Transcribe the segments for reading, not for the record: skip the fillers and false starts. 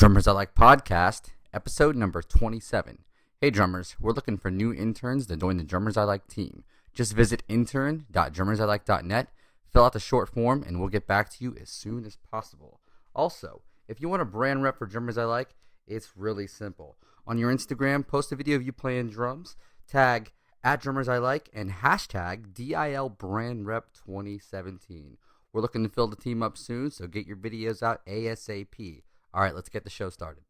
Drummers I Like podcast, episode number 27. Hey drummers, we're looking for new interns to join the Drummers I Like team. Just visit intern.drummersilike.net, fill out the short form, and we'll get back to you as soon as possible. Also, if you want a brand rep for Drummers I Like, it's really simple. On your Instagram, post a video of you playing drums, tag @DrummersILike, and hashtag DILBrandRep2017. We're looking to fill the team up soon, so get your videos out ASAP. All right, let's get the show started.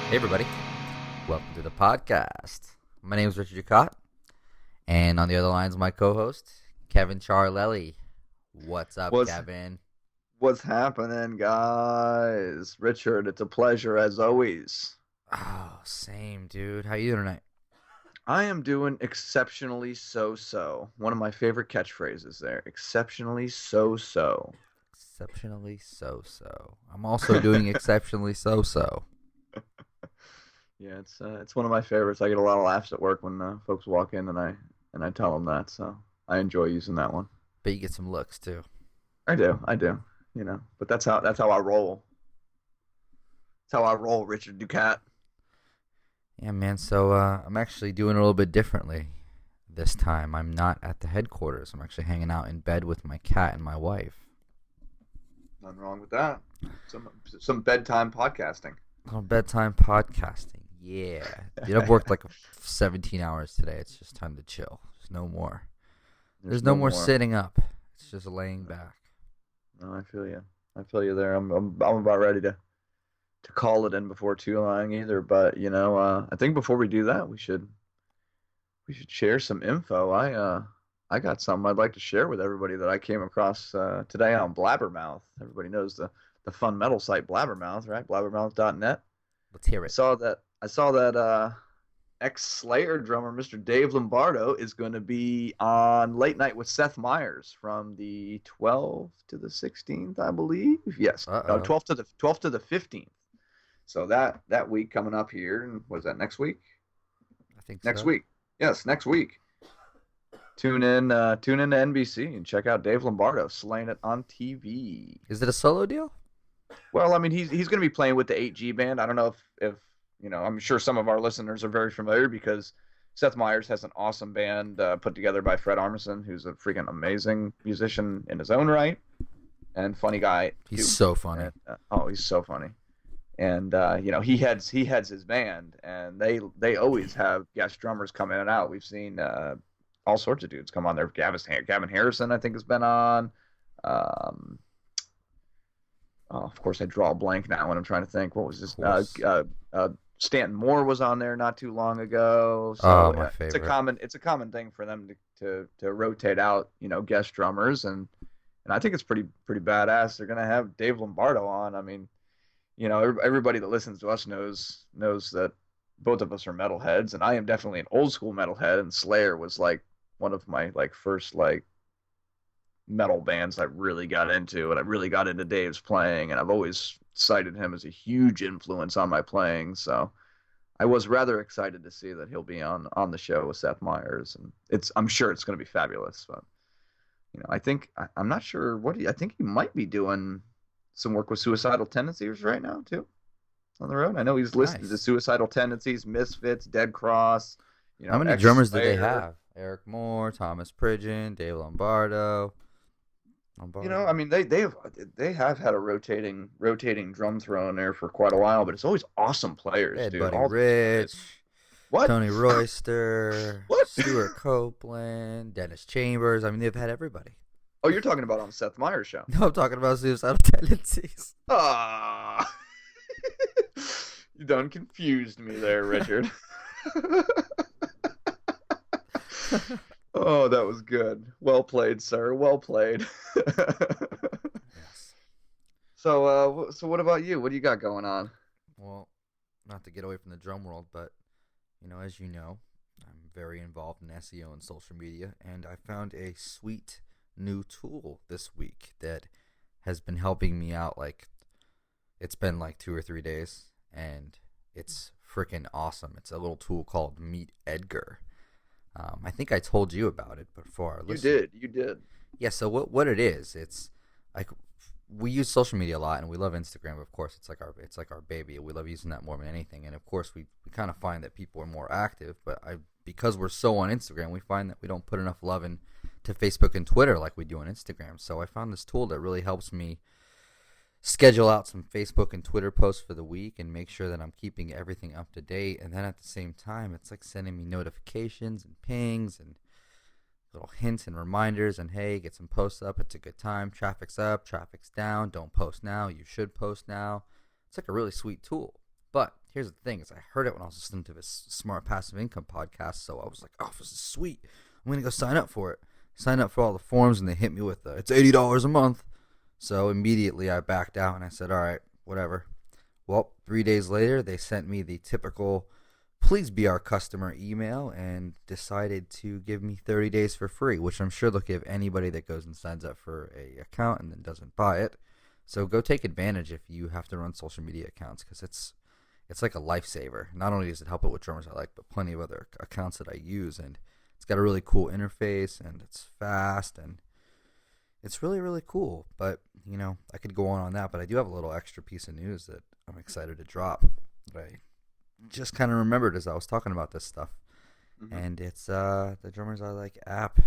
Hey everybody, welcome to the podcast. My name is Richard Ducat, and on the other line is my co-host, Kevin Charlelli. What's up, Kevin? What's happening, guys? Richard, it's a pleasure as always. Oh, same, dude. How you doing tonight? I am doing exceptionally so-so. One of my favorite catchphrases there. Exceptionally so-so. Exceptionally so-so. I'm also doing exceptionally so-so. Yeah, it's one of my favorites. I get a lot of laughs at work when folks walk in and I tell them that, so I enjoy using that one. But you get some looks too. I do. You know, but that's how I roll. That's how I roll, Richard Ducat. Yeah, man. So I'm actually doing a little bit differently this time. I'm not at the headquarters. I'm actually hanging out in bed with my cat and my wife. Nothing wrong with that. Some bedtime podcasting. Oh, bedtime podcasting. Yeah. Dude, I've worked like 17 hours today. It's just time to chill. There's no more. There's no more sitting up. It's just laying back. No, I feel you. I feel you there. I'm about ready to call it in before too long either. But you know, I think before we do that, we should share some info. I got something I'd like to share with everybody that I came across today on Blabbermouth. Everybody knows the fun metal site Blabbermouth, right? Blabbermouth.net. Let's hear it. I saw that ex-Slayer drummer Mr. Dave Lombardo is going to be on Late Night with Seth Meyers from the 12th to the 16th, I believe. Yes, no, 12th to the 15th. So that week coming up here, and was that next week? I think next so. week. Yes, next week. Tune in to NBC and check out Dave Lombardo slaying it on TV. Is it a solo deal? Well, I mean, he's going to be playing with the 8G band. I don't know if you know, I'm sure some of our listeners are very familiar because Seth Meyers has an awesome band put together by Fred Armisen, who's a freaking amazing musician in his own right and funny guy. He's so funny. And, he's so funny. And you know, he heads his band, and they always have guest drummers come in and out. We've seen all sorts of dudes come on there. Gavin Harrison, I think, has been on. Of course, I draw a blank now when I'm trying to think. What was this? Stanton Moore was on there not too long ago. So my favorite. It's a common thing for them to rotate out, you know, guest drummers, and I think it's pretty badass. They're gonna have Dave Lombardo on. I mean, you know, everybody that listens to us knows that both of us are metalheads, and I am definitely an old school metalhead. And Slayer was like one of my first metal bands I really got into, and I really got into Dave's playing, and I've always cited him as a huge influence on my playing. So I was rather excited to see that he'll be on the show with Seth Meyers, and I'm sure it's going to be fabulous. But you know, I'm not sure I think he might be doing some work with Suicidal Tendencies right now too on the road. I know he's listed as Suicidal Tendencies, Misfits, Dead Cross. You know, how many drummers do they have? Eric Moore, Thomas Pridgeon, Dave Lombardo. You know, I mean, they have had a rotating drum throne there for quite a while, but it's always awesome players, dude. Buddy Rich, what? Tony Royster, what? Stuart Copeland, Dennis Chambers. I mean, they've had everybody. Oh, you're talking about on the Seth Meyers show? No, I'm talking about Suicidal Tendencies. Ah, you done confused me there, Richard. Oh, that was good. Well played, sir. Well played. Yes. So what about you? What do you got going on? Well, not to get away from the drum world, but as you know, I'm very involved in SEO and social media, and I found a sweet new tool this week that has been helping me out. Like, it's been like 2 or 3 days, and it's freaking awesome. It's a little tool called Meet Edgar. I think I told you about it before our You listeners. did, you did. Yeah, so what it is, it's like we use social media a lot and we love Instagram, of course. It's like our baby. We love using that more than anything. And of course we kind of find that people are more active, but I because we're so on Instagram, we find that we don't put enough love into Facebook and Twitter like we do on Instagram. So I found this tool that really helps me schedule out some Facebook and Twitter posts for the week and make sure that I'm keeping everything up to date. And then at the same time, it's like sending me notifications and pings and little hints and reminders, and hey, get some posts up. It's a good time. Traffic's up, traffic's down. Don't post now. You should post now. It's like a really sweet tool. But here's the thing: is I heard it when I was listening to this Smart Passive Income podcast, so I was like, "Oh, this is sweet. I'm gonna go sign up for it." Sign up for all the forms, and they hit me with it's $80 a month. So immediately I backed out and I said, "All right, whatever." Well, 3 days later, they sent me the typical please be our customer email and decided to give me 30 days for free, which I'm sure they'll give anybody that goes and signs up for a account and then doesn't buy it. So go take advantage if you have to run social media accounts, because it's like a lifesaver. Not only does it help it with drummers I like, but plenty of other accounts that I use, and it's got a really cool interface and it's fast and it's really really cool. But I could go on that, but I do have a little extra piece of news that I'm excited to drop. That I just kind of remembered as I was talking about this stuff. Hmm. And it's the Drummers I Like app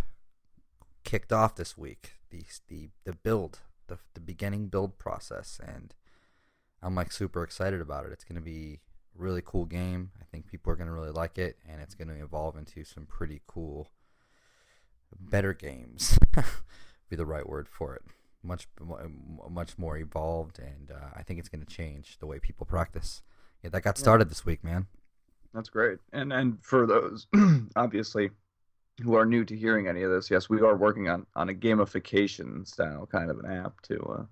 kicked off this week. The build, the beginning build process, and I'm like super excited about it. It's going to be a really cool game. I think people are going to really like it, and it's going to evolve into some pretty cool, better games. Be the right word for it. Much more evolved, and I think it's going to change the way people practice. Yeah, that got Yeah, started this week, man. that's great. And for those obviously who are new to hearing any of this, yes, we are working on a gamification style kind of an app to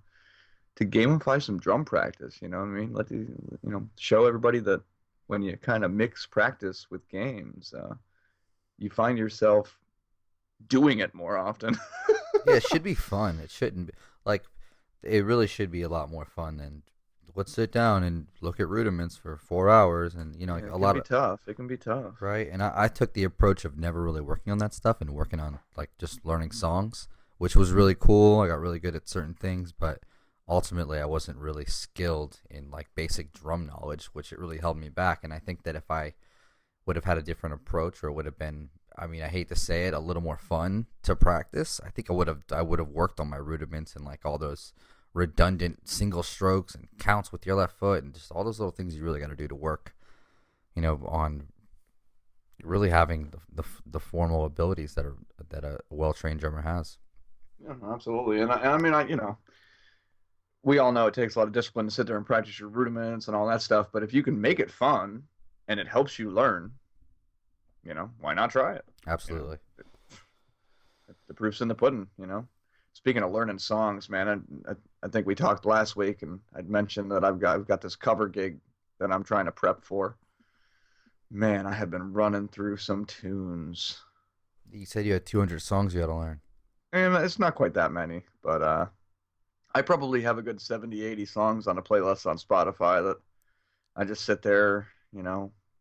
gamify some drum practice. You know what I mean? Show everybody that when you kind of mix practice with games, you find yourself doing it more often. Yeah, it should be fun. It shouldn't be like it really should be a lot more fun than let's sit down and look at rudiments for 4 hours and like Yeah, a it can lot be of tough. It can be tough. right. And I took the approach of never really working on that stuff and working on like just learning songs, which was really cool. I got really good at certain things, but ultimately I wasn't really skilled in like basic drum knowledge, which it really held me back. And I think that if I would have had a different approach, or would have been, I mean, I hate to say it, a little more fun to practice, I think I would have worked on my rudiments and like all those redundant single strokes and counts with your left foot and just all those little things you really got to do to work, on really having the formal abilities that a well trained drummer has. Yeah, absolutely. And I mean, we all know it takes a lot of discipline to sit there and practice your rudiments and all that stuff. But if you can make it fun and it helps you learn, why not try it? You know, Absolutely. the proof's in the pudding. Speaking of learning songs, man, I think we talked last week, and I'd mentioned that I've got this cover gig that I'm trying to prep for. Man, I have been running through some tunes, You said you had 200 songs you had to learn. and it's not quite that many, but I probably have a good 70, 80 songs on a playlist on Spotify that I just sit there,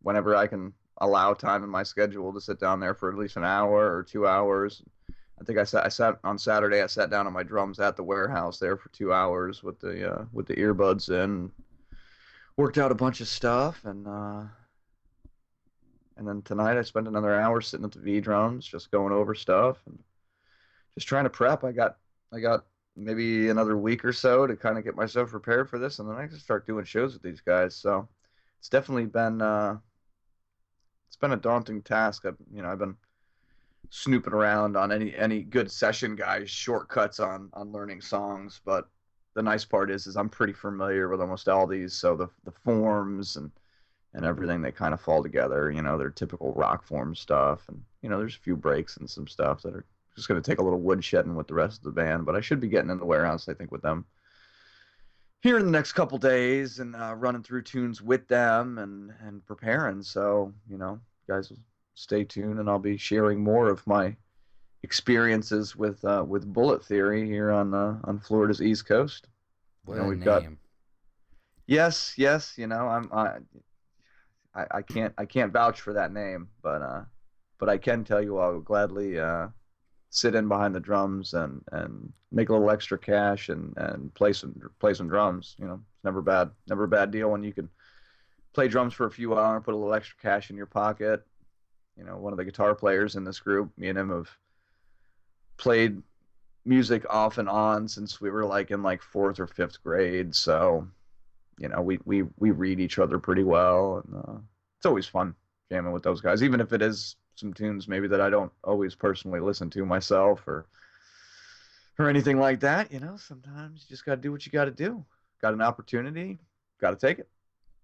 whenever I can allow time in my schedule to sit down there for at least an hour or 2 hours. I think I sat on Saturday. I sat down on my drums at the warehouse there for 2 hours with the earbuds in, worked out a bunch of stuff, and then tonight I spent another hour sitting at the V drums, just going over stuff and just trying to prep. I got maybe another week or so to kind of get myself prepared for this, and then I can start doing shows with these guys. So it's definitely been a daunting task. I've been snooping around on any good session guys shortcuts on learning songs, but the nice part is I'm pretty familiar with almost all these, so the forms and everything, they kind of fall together. They're typical rock form stuff, and there's a few breaks and some stuff that are just going to take a little woodshedding with the rest of the band, but I should be getting in the warehouse, I think, with them here in the next couple days and running through tunes with them and preparing. So, guys, stay tuned, and I'll be sharing more of my experiences with Bullet Theory here on Florida's East Coast. What a We've got name. yes, yes. I can't vouch for that name, but I can tell you I would gladly sit in behind the drums and make a little extra cash and play some drums. It's never a bad deal when you can play drums for a few hours, put a little extra cash in your pocket. One of the guitar players in this group, me and him have played music off and on since we were like in like fourth or fifth grade. So, we read each other pretty well, and it's always fun jamming with those guys, even if it is some tunes maybe that I don't always personally listen to myself or anything like that. Sometimes you just got to do what you got to do. Got an opportunity, got to take it.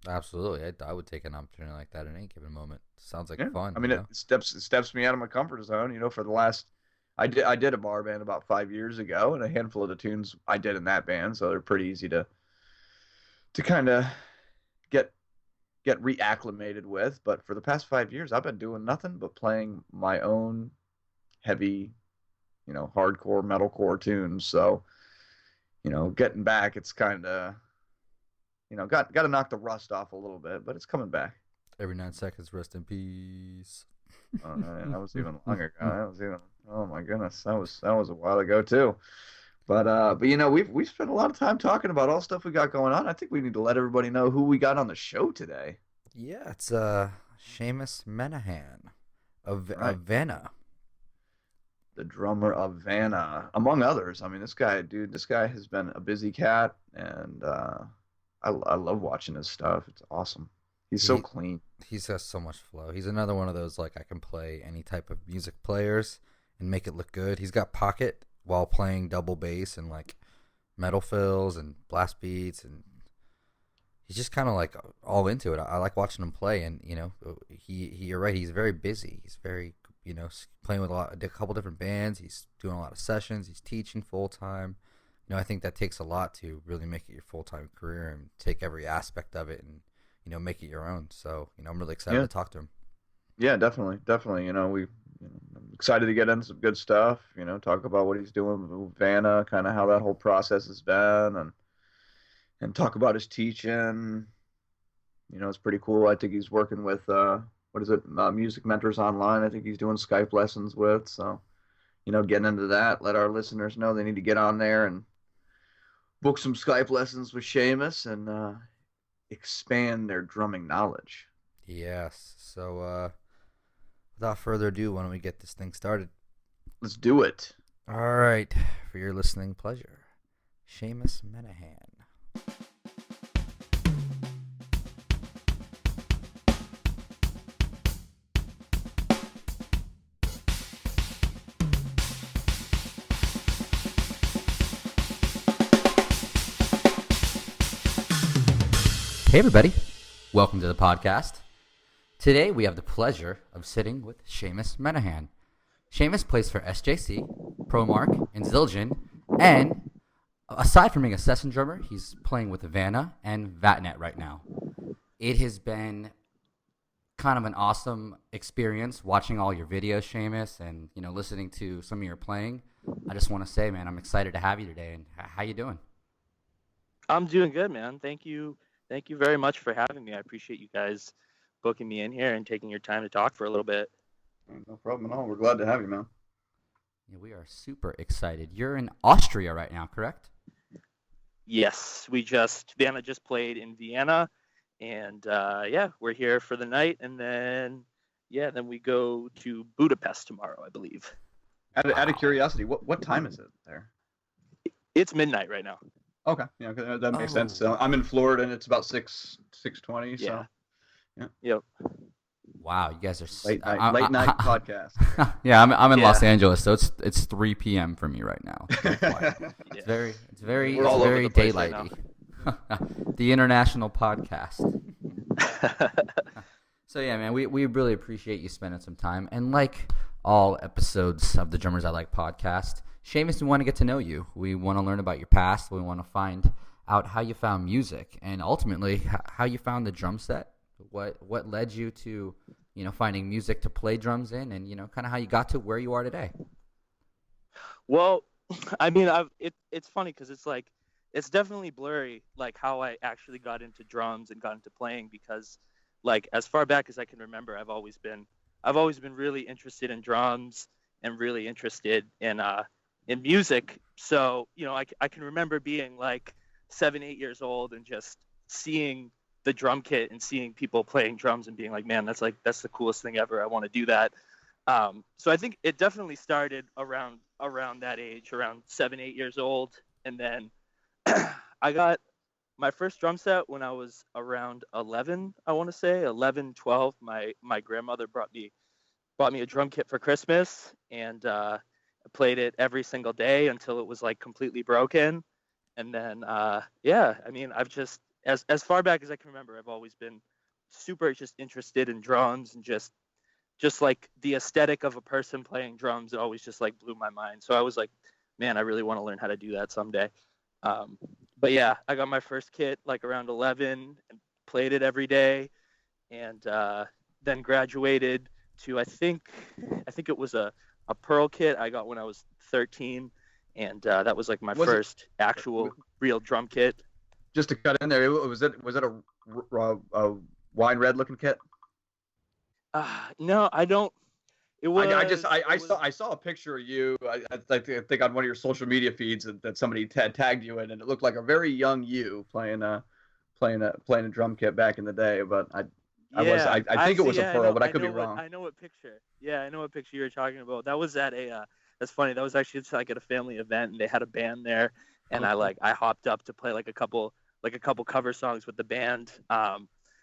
Absolutely. I would take an opportunity like that at any given moment. Sounds like Yeah. fun. I mean, it steps me out of my comfort zone. For the last, I did a bar band about 5 years ago, and a handful of the tunes I did in that band, so they're pretty easy to kind of get reacclimated with. But for the past 5 years, I've been doing nothing but playing my own heavy, hardcore metalcore tunes. So, getting back, it's kind of, got to knock the rust off a little bit, but it's coming back. Every 9 seconds, rest in peace. Oh, man, that was even longer ago. Oh my goodness, that was a while ago too. But we've spent a lot of time talking about all stuff we got going on. I think we need to let everybody know who we got on the show today. Yeah, it's Seamus Menihane of Right. Vanna. The drummer of Vanna, among others. I mean, this guy has been a busy cat, and I love watching his stuff. It's awesome. He's so He clean. he's got so much flow. He's another one of those like I can play any type of music players and make it look good. He's got pocket while playing double bass and like metal fills and blast beats, and he's just kind of like all into it. I like watching him play, and you're right. He's very busy. He's very playing with a couple different bands. He's doing a lot of sessions. He's teaching full time. I think that takes a lot to really make it your full time career and take every aspect of it and make it your own. So I'm really excited Yeah, to talk to him. yeah, definitely, definitely. I'm excited to get into some good stuff. Talk about what he's doing with Vanna, kind of how that whole process has been, and talk about his teaching. It's pretty cool. I think he's working with what is it, Music Mentors Online. I think he's doing Skype lessons with. So, getting into that, let our listeners know they need to get on there and book some Skype lessons with Seamus and expand their drumming knowledge. Yes. So without further ado, why don't we get this thing started? Let's do it. All right. For your listening pleasure, Seamus Menihane. Hey, everybody. Welcome to the podcast. Today, we have the pleasure of sitting with Seamus Menihane. Seamus plays for SJC, Promark, and Zildjian, and aside from being a session drummer, he's playing with Vanna and Vatnet right now. It has been kind of an awesome experience watching all your videos, Seamus, and listening to some of your playing. I just want to say, man, I'm excited to have you today. And how you doing? I'm doing good, man. Thank you. Thank you very much for having me. I appreciate you guys booking me in here and taking your time to talk for a little bit. No problem at all. We're glad to have you, man. Yeah, we are super excited. You're in Austria right now, correct? Yes, Vanna just played in Vienna, and we're here for the night, and then we go to Budapest tomorrow, I believe. Out of curiosity, what time is it there? It's midnight right now. Okay, yeah, that makes sense. So I'm in Florida, and it's about 6:20. Yeah. So Yep. Wow, you guys are late night podcast. Yeah, I'm in Yeah. Los Angeles, so it's 3 p.m. for me right now. It's very We're all over very the place right daylighty. The international podcast. So yeah, man, we really appreciate you spending some time. And like all episodes of the Drummers I Like podcast, Seamus, we want to get to know you. We want to learn about your past. We want to find out how you found music and ultimately how you found the drum set. What led you to, finding music to play drums in, and kind of how you got to where you are today. Well, I mean, it's funny because it's like it's definitely blurry, like how I actually got into drums and got into playing because, like, as far back as I can remember, I've always been really interested in drums and really interested in music. So I can remember being like 7, 8 years old and just seeing the drum kit and seeing people playing drums and being like, man, that's the coolest thing ever. I want to do that. So I think it definitely started around that age, around 7, 8 years old, and then I got my first drum set when I was around 11. I want to say 11, 12. My grandmother bought me a drum kit for Christmas, and I played it every single day until it was like completely broken. And then yeah, I mean, I've just as far back as I can remember, I've always been super just interested in drums and just like the aesthetic of a person playing drums. It always just like blew my mind. So I was like, man, I really want to learn how to do that someday. But yeah, I got my first kit like around 11 and played it every day, and then graduated to I think it was a Pearl kit I got when I was 13, and that was like my first actual real drum kit. Just to cut in there, was it a wine red looking kit? No, I don't. It was. I saw a picture of you. I think on one of your social media feeds that somebody had tagged you in, and it looked like a very young you playing a drum kit back in the day. But I think it was a Pearl, but I could be wrong. I know what picture. Yeah, I know what picture you're talking about. That was at a. That's funny. That was actually just like at a family event, and they had a band there, and I hopped up to play like a couple cover songs with the band.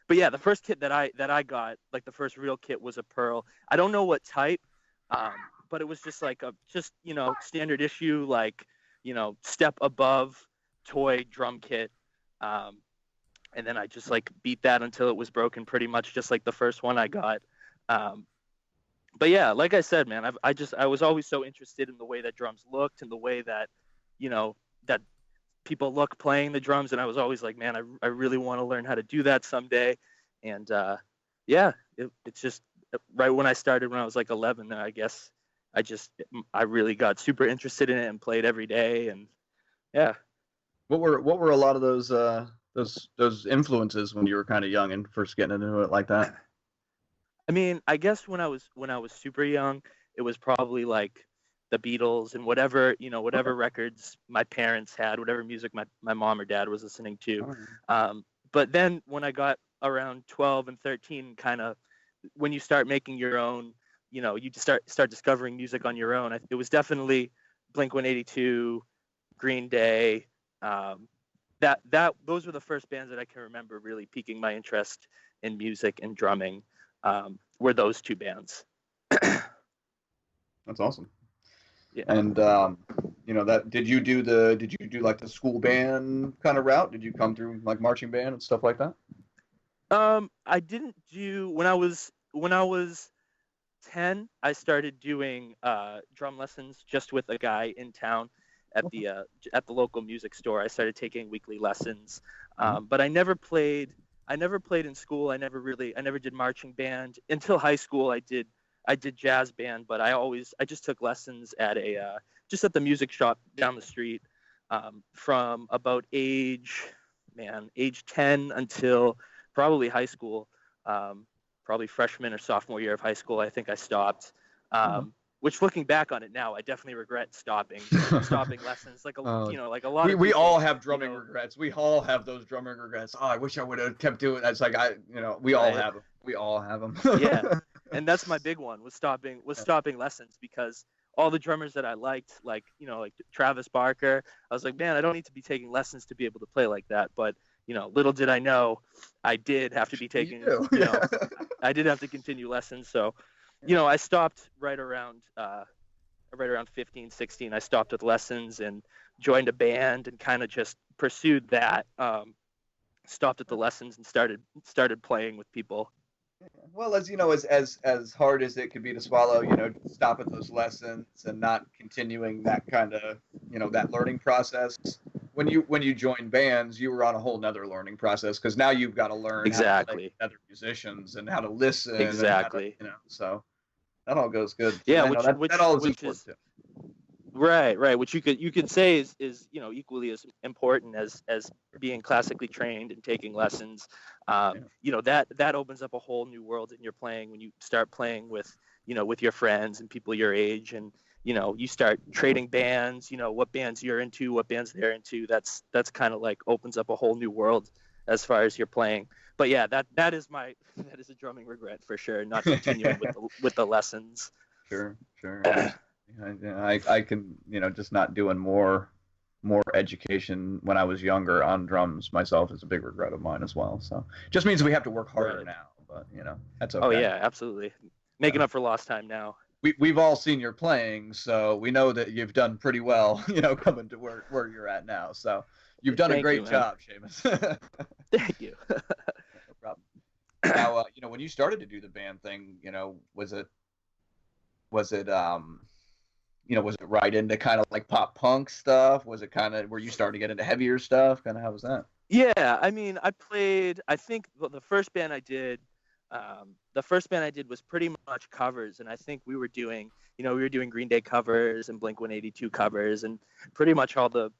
But yeah, the first kit that I got, like the first real kit, was a Pearl. I don't know what type, but it was just like standard issue, like step above toy drum kit. And then I just like beat that until it was broken, pretty much just like the first one I got. But yeah, like I said, man, I was always so interested in the way that drums looked and the way that that people look playing the drums, and I was always like, man, I really want to learn how to do that someday. And yeah, it's just right when I started when I was like 11, I guess I really got super interested in it and played every day. And yeah. What were a lot of those influences when you were kind of young and first getting into it like that? I mean, I guess when I was super young, it was probably like the Beatles and whatever records my parents had, whatever music my mom or dad was listening to. But then when I got around 12 and 13, kind of when you start making your own, you start discovering music on your own. It was definitely Blink-182, Green Day. Those were the first bands that I can remember really piquing my interest in music and drumming. Were those two bands. That's awesome. Yeah. And did you do like the school band kind of route? Did you come through like marching band and stuff like that? I didn't do when I was 10. I started doing drum lessons just with a guy in town at the local music store. I started taking weekly lessons, but I never played in school. I never did marching band until high school. I did jazz band, but I just took lessons at just at the music shop down the street from about age 10 until probably high school, probably freshman or sophomore year of high school. I think I stopped. Which, looking back on it now, I definitely regret stopping lessons. Like a lot of we people, all have drumming regrets. We all have those drumming regrets. Oh, I wish I would have kept doing that. It's like we all have them. We all have them. Yeah, and that's my big one was stopping lessons, because all the drummers that I liked, like Travis Barker, I was like, man, I don't need to be taking lessons to be able to play like that. But little did I know, I did have to be taking. I did have to continue lessons. So. I stopped right around 15, 16. I stopped with lessons and joined a band and kind of just pursued that. Stopped at the lessons and started playing with people. Well, as hard as it could be to swallow, stop at those lessons and not continuing that kind of, that learning process. when you join bands, you were on a whole nother learning process because now you've got to learn how to play with other musicians and how to listen and how to, so that all goes good. Yeah, That all is which important is too. right, which you could say is equally as important as being classically trained and taking lessons. That opens up a whole new world in your playing when you start playing with with your friends and people your age, and you start trading bands, what bands you're into, what bands they're into. That's kind of like opens up a whole new world as far as your playing. But yeah, that is a drumming regret for sure, not continuing with the lessons. Sure. I can, just not doing more education when I was younger on drums myself is a big regret of mine as well. So just means we have to work harder now, but that's okay. Oh yeah, absolutely. Making up for lost time now. We've all seen your playing, so we know that you've done pretty well, coming to where you're at now. So you've done a great job, Seamus. Thank you. No problem. Now, when you started to do the band thing, was it was it right into kind of like pop punk stuff? Was it kind of where you started to get into heavier stuff? Kind of how was that? Yeah, I mean, I think the first band I did was pretty much covers, and I think we were doing Green Day covers and Blink-182 covers, and pretty much all the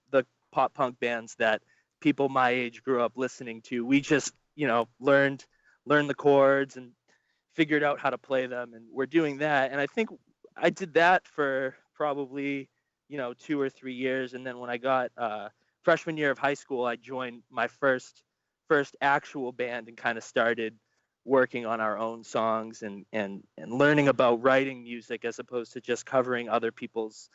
pop punk bands that people my age grew up listening to. We just learned the chords and figured out how to play them, and we're doing that. And I think I did that for probably 2 or 3 years, and then when I got freshman year of high school, I joined my first actual band and kind of started working on our own songs and learning about writing music as opposed to just covering other people's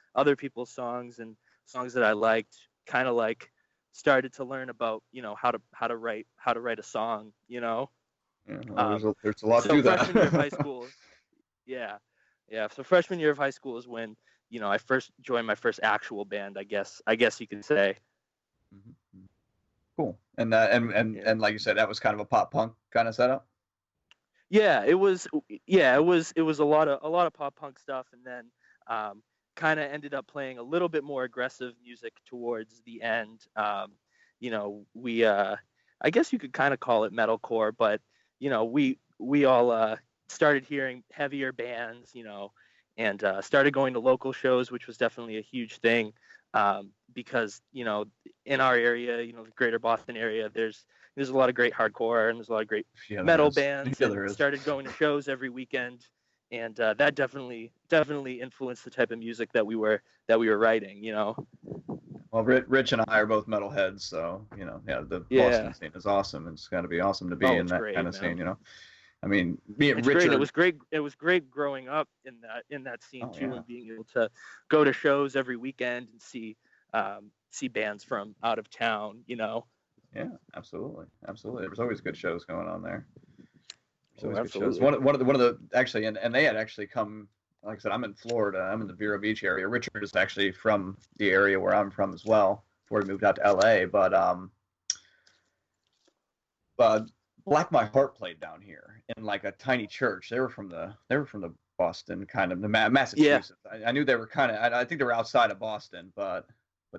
songs and songs that I liked. Kind of like started to learn about how to write a song. Yeah, well, there's a lot to that. Freshman year of high school, yeah. So freshman year of high school is when I first joined my first actual band. I guess you could say. Mm-hmm. Cool. And like you said, that was kind of a pop punk kind of setup. Yeah, it was. Yeah, it was a lot of pop punk stuff, and then kind of ended up playing a little bit more aggressive music towards the end. We I guess you could kind of call it metalcore, but we all started hearing heavier bands, and started going to local shows, which was definitely a huge thing, because in our area, the greater Boston area, there's a lot of great hardcore and there's a lot of great metal bands, and started going to shows every weekend, and that definitely influenced the type of music that we were writing. Well, Rich and I are both metalheads, so the Boston scene is awesome. It's got to be awesome to be in that kind of scene, I mean, me and Richard. Great. It was great growing up in that scene too, and being able to go to shows every weekend and see bands from out of town. Yeah, absolutely. There was always good shows going on there. Good shows. One of the actually, and they had actually come. Like I said, I'm in Florida. I'm in the Vero Beach area. Richard is actually from the area where I'm from as well, before he moved out to LA. But Black My Heart played down here in like a tiny church. They were from the Boston kind of the Massachusetts. Yeah. I knew they were kind of. I think they were outside of Boston, but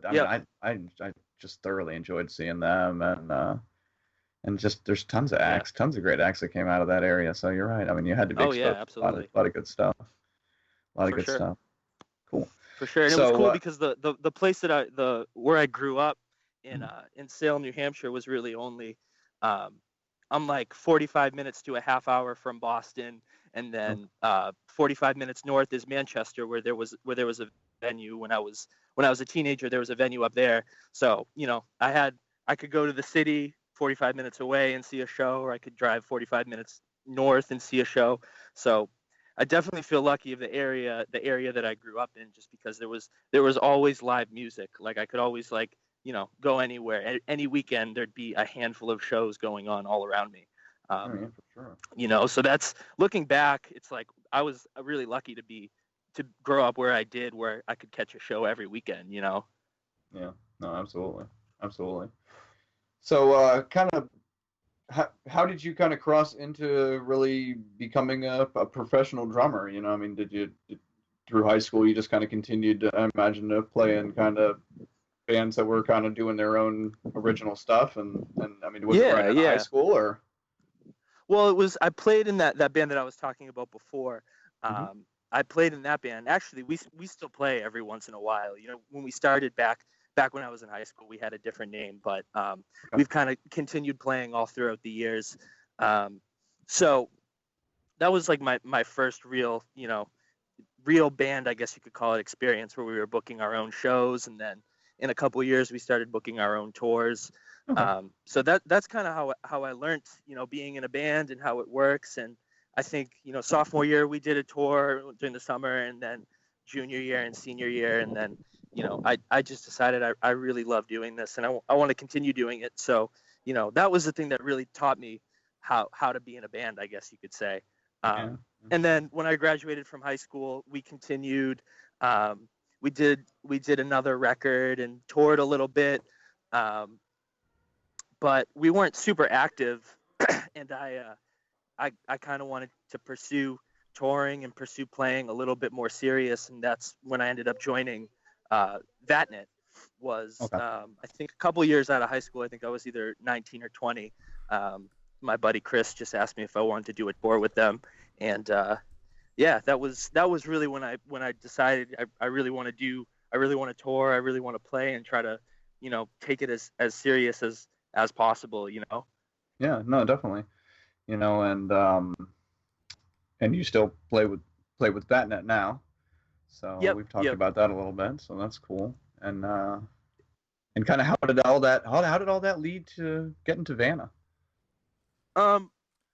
I mean, I just thoroughly enjoyed seeing them, and just there's tons of acts, tons of great acts that came out of that area. So you're right. I mean, you had to be exposed to a lot of good stuff. A lot of good stuff. Cool. For sure. And it was cool because the place that where I grew up in Salem, New Hampshire, was really only I'm like 45 minutes to a half hour from Boston, and then 45 minutes north is Manchester, where there was a venue when I was a teenager. There was a venue up there, so I could go to the city 45 minutes away and see a show, or I could drive 45 minutes north and see a show. So I definitely feel lucky of the area that I grew up in, just because there was always live music. Like I could always go anywhere. Any weekend there'd be a handful of shows going on all around me. For sure. So that's, looking back, it's like I was really lucky to grow up where I did, where I could catch a show every weekend. Yeah. No, absolutely. So kind of how did you kind of cross into really becoming a professional drummer? I mean, through high school you just kind of continued to, I imagine, to play in kind of bands that were kind of doing their own original stuff, and I mean, was it right out of high school or? Well, I played in that band that I was talking about before. I played in that band. Actually, we still play every once in a while. You know, when we started back when I was in high school, we had a different name, but we've kind of continued playing all throughout the years. So that was like my first real, real band, I guess you could call it, experience, where we were booking our own shows, and then in a couple of years we started booking our own tours. So that's kind of how I learned, being in a band and how it works. And I think, sophomore year we did a tour during the summer, and then junior year and senior year, and then I just decided I really love doing this, and I want to continue doing it. So that was the thing that really taught me how to be in a band, I guess you could say. And then when I graduated from high school, we continued. We did another record and toured a little bit, but we weren't super active. And I kind of wanted to pursue touring and pursue playing a little bit more serious, and that's when I ended up joining Vatnet. I think a couple years out of high school. I think I was either 19 or 20. My buddy Chris just asked me if I wanted to do a tour with them, and that was really when I decided I really want to tour, I really want to play and try to take it as serious as possible. Yeah, no, definitely. And you still play with Vatnet now, so we've talked about that a little bit, so that's cool. And kind of how did all that lead to getting to Vanna?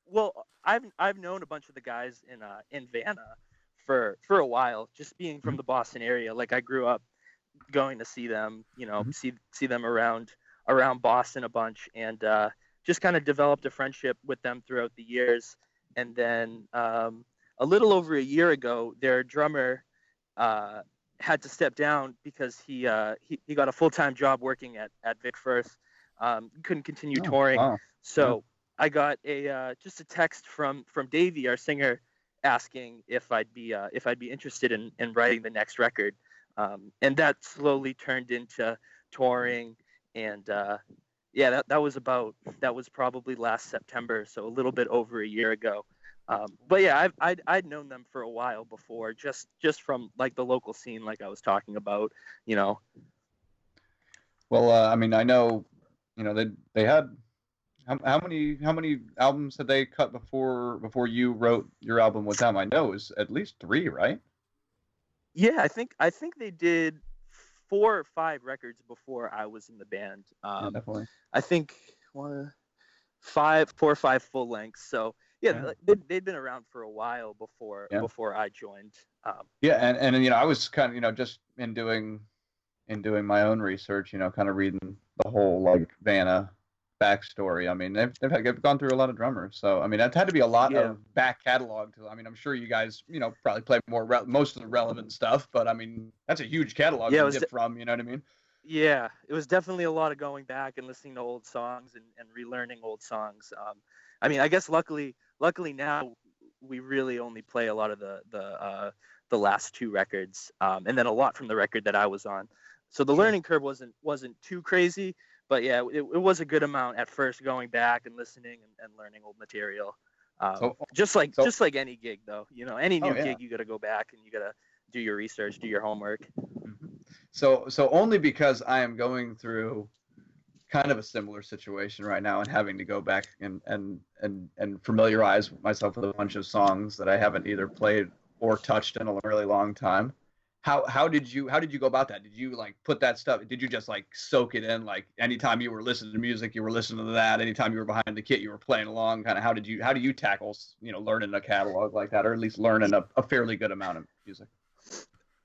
Well, I've known a bunch of the guys in Vanna for a while, just being from the Boston area. Like, I grew up going to see them, see them around Boston a bunch, and just kind of developed a friendship with them throughout the years. And then a little over a year ago, their drummer had to step down because he got a full-time job working at Vic Firth. Couldn't continue touring. Wow. So I got just a text from Davey, our singer, asking if I'd be interested in writing the next record, and that slowly turned into touring. And that was probably last September, so a little bit over a year ago. But yeah, I'd known them for a while before, just from like the local scene, like I was talking about. Well, I mean, I know, they had. How many albums had they cut before you wrote your album with them? I know it was at least 3, right? Yeah, I think they did 4 or 5 records before I was in the band. Yeah, definitely. I think 4 or 5 full lengths. So yeah. They'd been around for a while before I joined. And I was kind of just in doing my own research, kind of reading the whole like Vanna backstory. I mean, they've gone through a lot of drummers, so I mean, that's had to be a lot of back catalog. I mean, I'm sure you guys, probably play most of the relevant stuff, but I mean, that's a huge catalog to get from. You know what I mean? Yeah, it was definitely a lot of going back and listening to old songs and relearning old songs. I mean, I guess luckily now we really only play a lot of the last 2 records, and then a lot from the record that I was on. So the learning curve wasn't too crazy. But yeah, it was a good amount at first, going back and listening and learning old material. Just like any gig, though, any new gig, you got to go back and you got to do your research, do your homework. So only because I am going through kind of a similar situation right now and having to go back and familiarize myself with a bunch of songs that I haven't either played or touched in a really long time. How did you go about that? Did you like put that stuff? Did you just like soak it in? Like anytime you were listening to music, you were listening to that. Anytime you were behind the kit, you were playing along. Kind of how do you tackle learning a catalog like that, or at least learning a fairly good amount of music?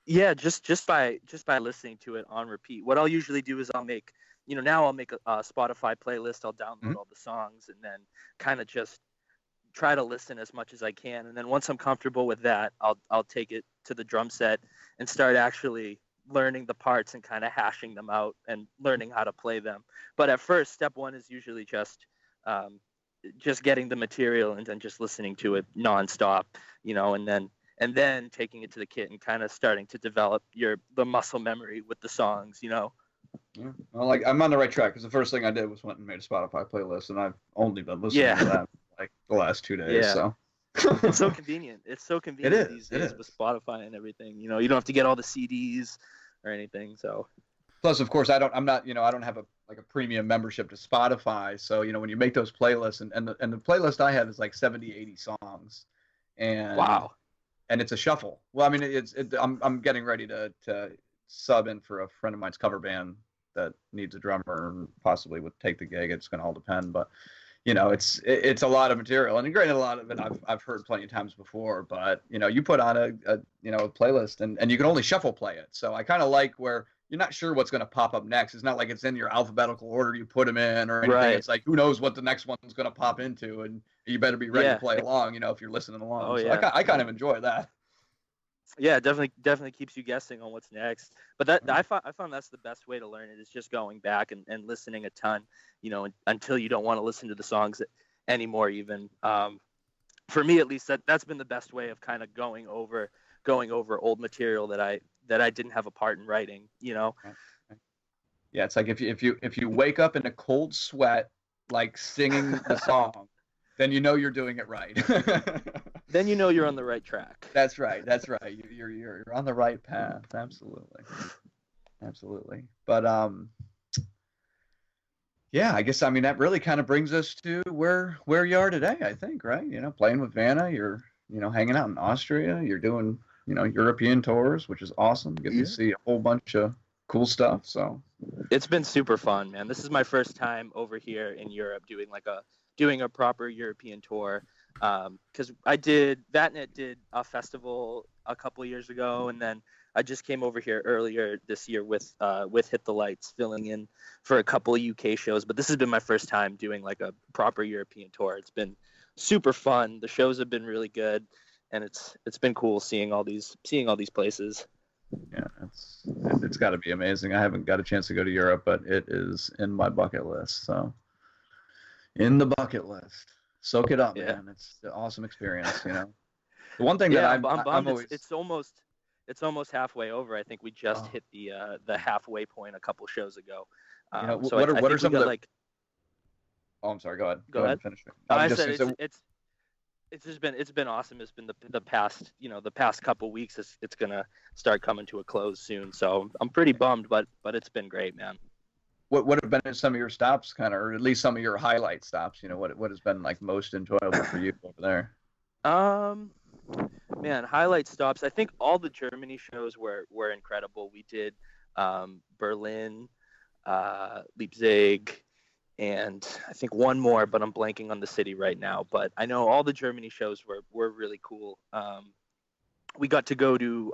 Yeah, just by listening to it on repeat. What I'll usually do is I'll make a Spotify playlist. I'll download all the songs and then kind of just try to listen as much as I can, and then once I'm comfortable with that, I'll take it to the drum set and start actually learning the parts and kind of hashing them out and learning how to play them. But at first, step 1 is usually just getting the material and then just listening to it nonstop, and then taking it to the kit and kind of starting to develop the muscle memory with the songs. Yeah. Well, like I'm on the right track because the first thing I did was went and made a Spotify playlist, and I've only been listening to Yeah, that like the last 2 days. yeah. So It's so convenient. It's so it convenient these is. It days with is. Spotify and everything. You know, you don't have to get all the CDs or anything. So Plus, of course, I don't have a like a premium membership to Spotify. So, when you make those playlists and the playlist I have is like 70, 80 songs and wow. it's a shuffle. Well, I mean, I'm getting ready to sub in for a friend of mine's cover band that needs a drummer and possibly would take the gig. It's going to all depend, but it's a lot of material, and granted, a lot of it I've heard plenty of times before. But you put on a playlist, and you can only shuffle play it. So I kind of like where you're not sure what's going to pop up next. It's not like it's in your alphabetical order you put them in or anything. Right. It's like who knows what the next one's going to pop into, and you better be ready to Yeah. play along. If you're listening Oh along. So yeah. I kind of enjoy that. Yeah, definitely keeps you guessing on what's next. But that I found that's the best way to learn it is just going back and listening a ton, until you don't want to listen to the songs anymore. Even for me, at least, that's been the best way of kind of going over old material that I didn't have a part in writing. Yeah, it's like if you wake up in a cold sweat, like singing the song, then you're doing it right. Then you know you're on the right track. That's right. That's right. You're on the right path. Absolutely. Absolutely. But yeah, I guess that really kind of brings us to where you are today, I think, right? Playing with Vanna, you're hanging out in Austria, you're doing, European tours, which is awesome. Get to Yeah. see a whole bunch of cool stuff. So It's been super fun, man. This is my first time over here in Europe doing a proper European tour. Because Vatnet did a festival a couple years ago, and then I just came over here earlier this year with Hit the Lights, filling in for a couple of UK shows. But this has been my first time doing like a proper European tour. It's been super fun. The shows have been really good, and it's been cool seeing all these places. yeah, it's got to be amazing. I haven't got a chance to go to Europe, but it is in my bucket list. So in the bucket list, soak it up, Yeah. man. It's an awesome experience. The one thing that Yeah, I'm I'm bummed. always It's almost halfway over. I think we just oh, hit the halfway point a couple shows ago. what So I are think some we of got the like. oh, I'm sorry. Go ahead. Go Go ahead ahead. and finish it. Oh, I'm I just said gonna say, it's been awesome. It's been the past couple weeks. It's gonna start coming to a close soon. So I'm pretty bummed, but it's been great, man. what have been some of your stops, kind of, or at least some of your highlight stops? What has been like most enjoyable for you over there? Um, Man, highlight stops. I think all the Germany shows were incredible. We did Berlin, Leipzig, and I think one more, but I'm blanking on the city right now. But I know all the Germany shows were really cool. We got to go to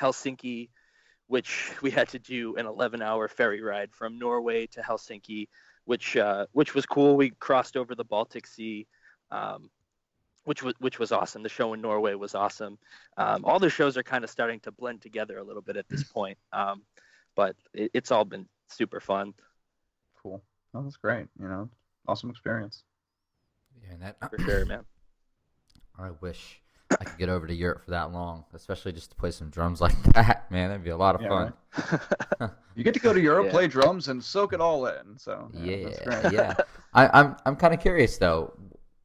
Helsinki, which we had to do an 11-hour ferry ride from Norway to Helsinki, which was cool. We crossed over the Baltic Sea. Um, which was awesome. The show in Norway was awesome. All the shows are kind of starting to blend together a little bit at this point, but it's all been super fun. Cool. Oh, that's great. Awesome experience. Yeah, and that For sure, man. I wish I could get over to Europe for that long, especially just to play some drums like that. Man, that'd be a lot of Yeah, fun. right. You get to go to Europe, Yeah. play drums, and soak it all in. So that's great. Yeah. I'm kind of curious though.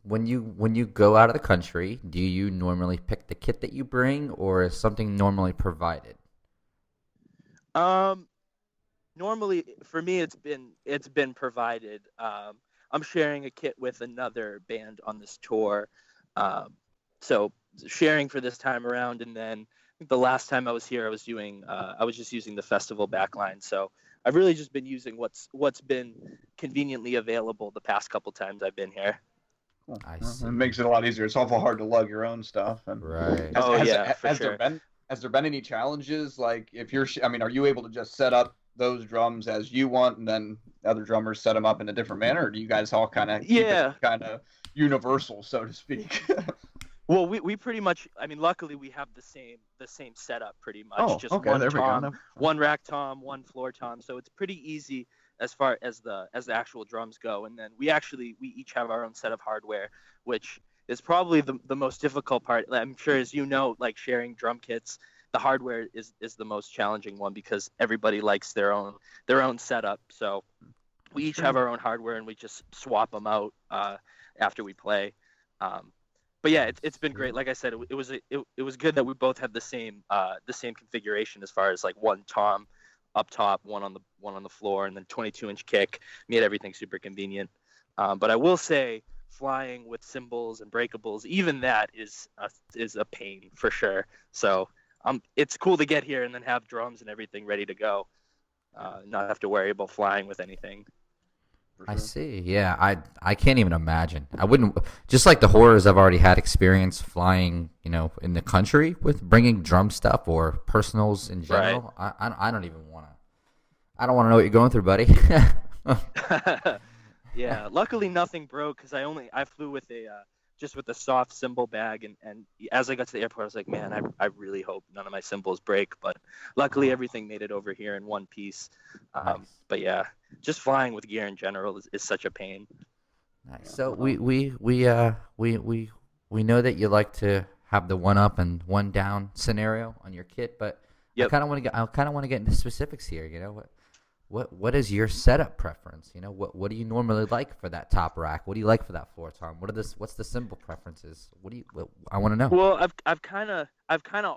When you go out of the country, do you normally pick the kit that you bring, or is something normally provided? Um, Normally for me it's been provided. I'm sharing a kit with another band on this tour, so sharing for this time around, and then I think the last time I was here I was just using the festival backline. So I've really just been using what's been conveniently available the past couple times I've been here. Cool. I Well, see. it makes it a lot easier. It's awful hard to lug your own stuff. And Right. Oh yeah, for has sure. there been any challenges? Like if are you able to just set up those drums as you want, and then other drummers set them up in a different manner, or do you guys all kind of keep it Yeah. kind of universal, so to speak? Well, we pretty much. I mean, luckily we have the same setup pretty much. Oh, Just okay. one There we go. tom, No. one rack tom, one floor tom. So it's pretty easy as far as the actual drums go. And then we each have our own set of hardware, which is probably the most difficult part. I'm sure, as you know, like sharing drum kits the hardware is the most challenging one because everybody likes their own setup. So we each have our own hardware and we just swap them out after we play. But yeah, it's been great. Like I said, it was good that we both had the same configuration as far as like one tom up top, one on the floor, and then 22-inch kick made everything super convenient. But I will say, flying with cymbals and breakables, even that is a pain for sure. So it's cool to get here and then have drums and everything ready to go, not have to worry about flying with anything. For I sure. see. Yeah, I can't even imagine. I wouldn't, just like the horrors I've already had experience flying, in the country with bringing drum stuff or personals in general. Right. I don't even want to. I don't want to know what you're going through, buddy. Yeah, luckily nothing broke because I flew with just with a soft cymbal bag, and as I got to the airport I was like, man, I really hope none of my cymbals break, but luckily everything made it over here in one piece. Nice. But yeah, just flying with gear in general is such a pain. Nice. So we know that you like to have the one up and one down scenario on your kit, but yep. I kind of want to get into specifics here. What is your setup preference? What do you normally like for that top rack? What do you like for that floor tom? What's the cymbal preferences? I want to know. Well, I've kind of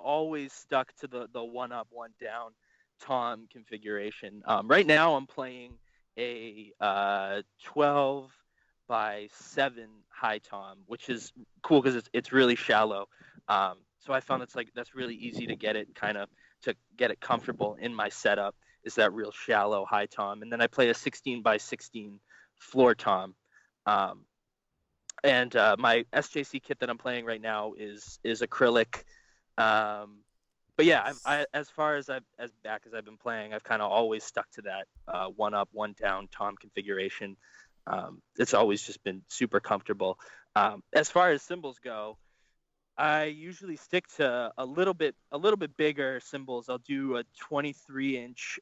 always stuck to the one up, one down tom configuration. Right now I'm playing a 12 by 7 high tom, which is cool because it's really shallow. So I found that's really easy to get it comfortable in my setup. Is that real shallow high tom, and then I play a 16 by 16 floor tom, and my SJC kit that I'm playing right now is acrylic, but yeah, as far as I've been playing, I've kind of always stuck to that one up, one down tom configuration. It's always just been super comfortable. As far as cymbals go, I usually stick to a little bit bigger cymbals. I'll do a 23-inch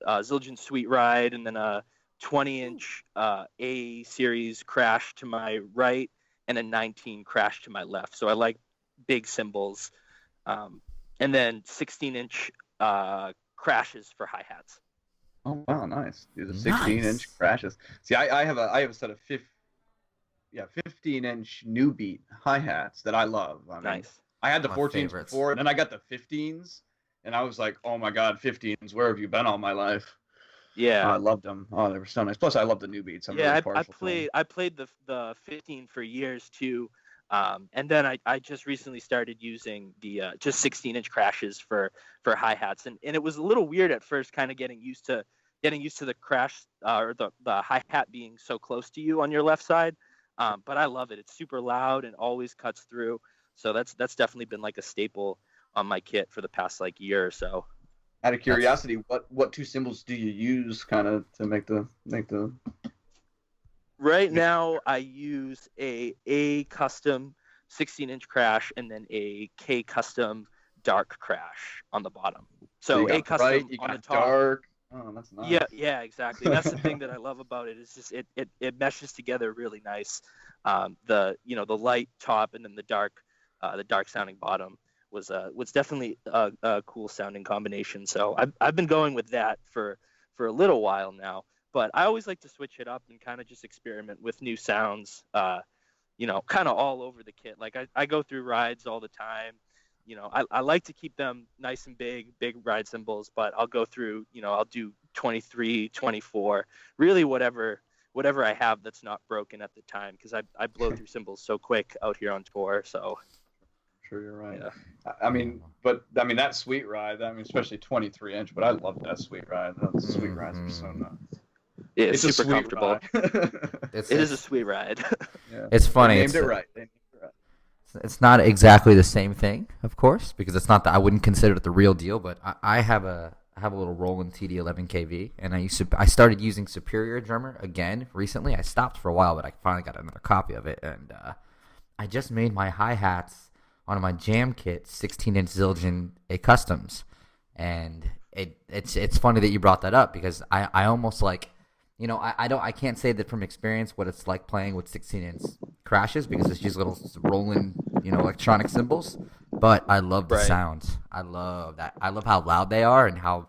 Zildjian Sweet Ride, and then a 20-inch A series crash to my right, and a 19 crash to my left. So I like big cymbals, and then 16-inch crashes for hi hats. Oh wow, nice. These are 16-inch crashes. See, I have a set of 15-inch new beat hi-hats that I love. I mean, Nice. I had the 14s before, and then I got the 15s, and I was like, oh my god, 15s, where have you been all my life? Yeah. I loved them. Oh, they were so nice. Plus, I love the new beats. I'm really partial to them. I played the 15 for years too, and then I just recently started using the just 16-inch crashes for hi-hats, and it was a little weird at first, kind of getting used to the crash or the hi-hat being so close to you on your left side. But I love it. It's super loud and always cuts through. So that's definitely been like a staple on my kit for the past like year or so. Out of curiosity, what two cymbals do you use kind of to make the Right now I use a custom 16-inch crash and then a K custom dark crash on the bottom. So a custom on the top. Dark. Oh, that's nice. Yeah, exactly. That's the thing that I love about it. Is just it meshes together really nice. The light top and then the dark sounding bottom was definitely a cool sounding combination. So I've been going with that for a little while now. But I always like to switch it up and kind of just experiment with new sounds. Kind of all over the kit. Like I go through rides all the time. I like to keep them nice and big ride cymbals, but I'll go through, I'll do 23, 24, really whatever I have that's not broken at the time, because I blow through cymbals so quick out here on tour. So sure, you're right. Yeah. I mean, that Sweet Ride, especially 23-inch, but I love that Sweet Ride. Those Sweet Rides are so nice. Yeah, it's super comfortable. It is a sweet ride. Yeah. It's funny. They named it right. It's not exactly the same thing, of course, because it's not that I wouldn't consider it the real deal. But I have a little Roland TD11 KV, and I started using Superior Drummer again recently. I stopped for a while, but I finally got another copy of it, and I just made my hi hats on my Jam kit 16-inch Zildjian A Customs, and it's funny that you brought that up, because I almost like. I can't say that from experience what it's like playing with 16-inch crashes, because it's just little Roland, electronic cymbals. but I love the Right. sounds. I love that. I love how loud they are and how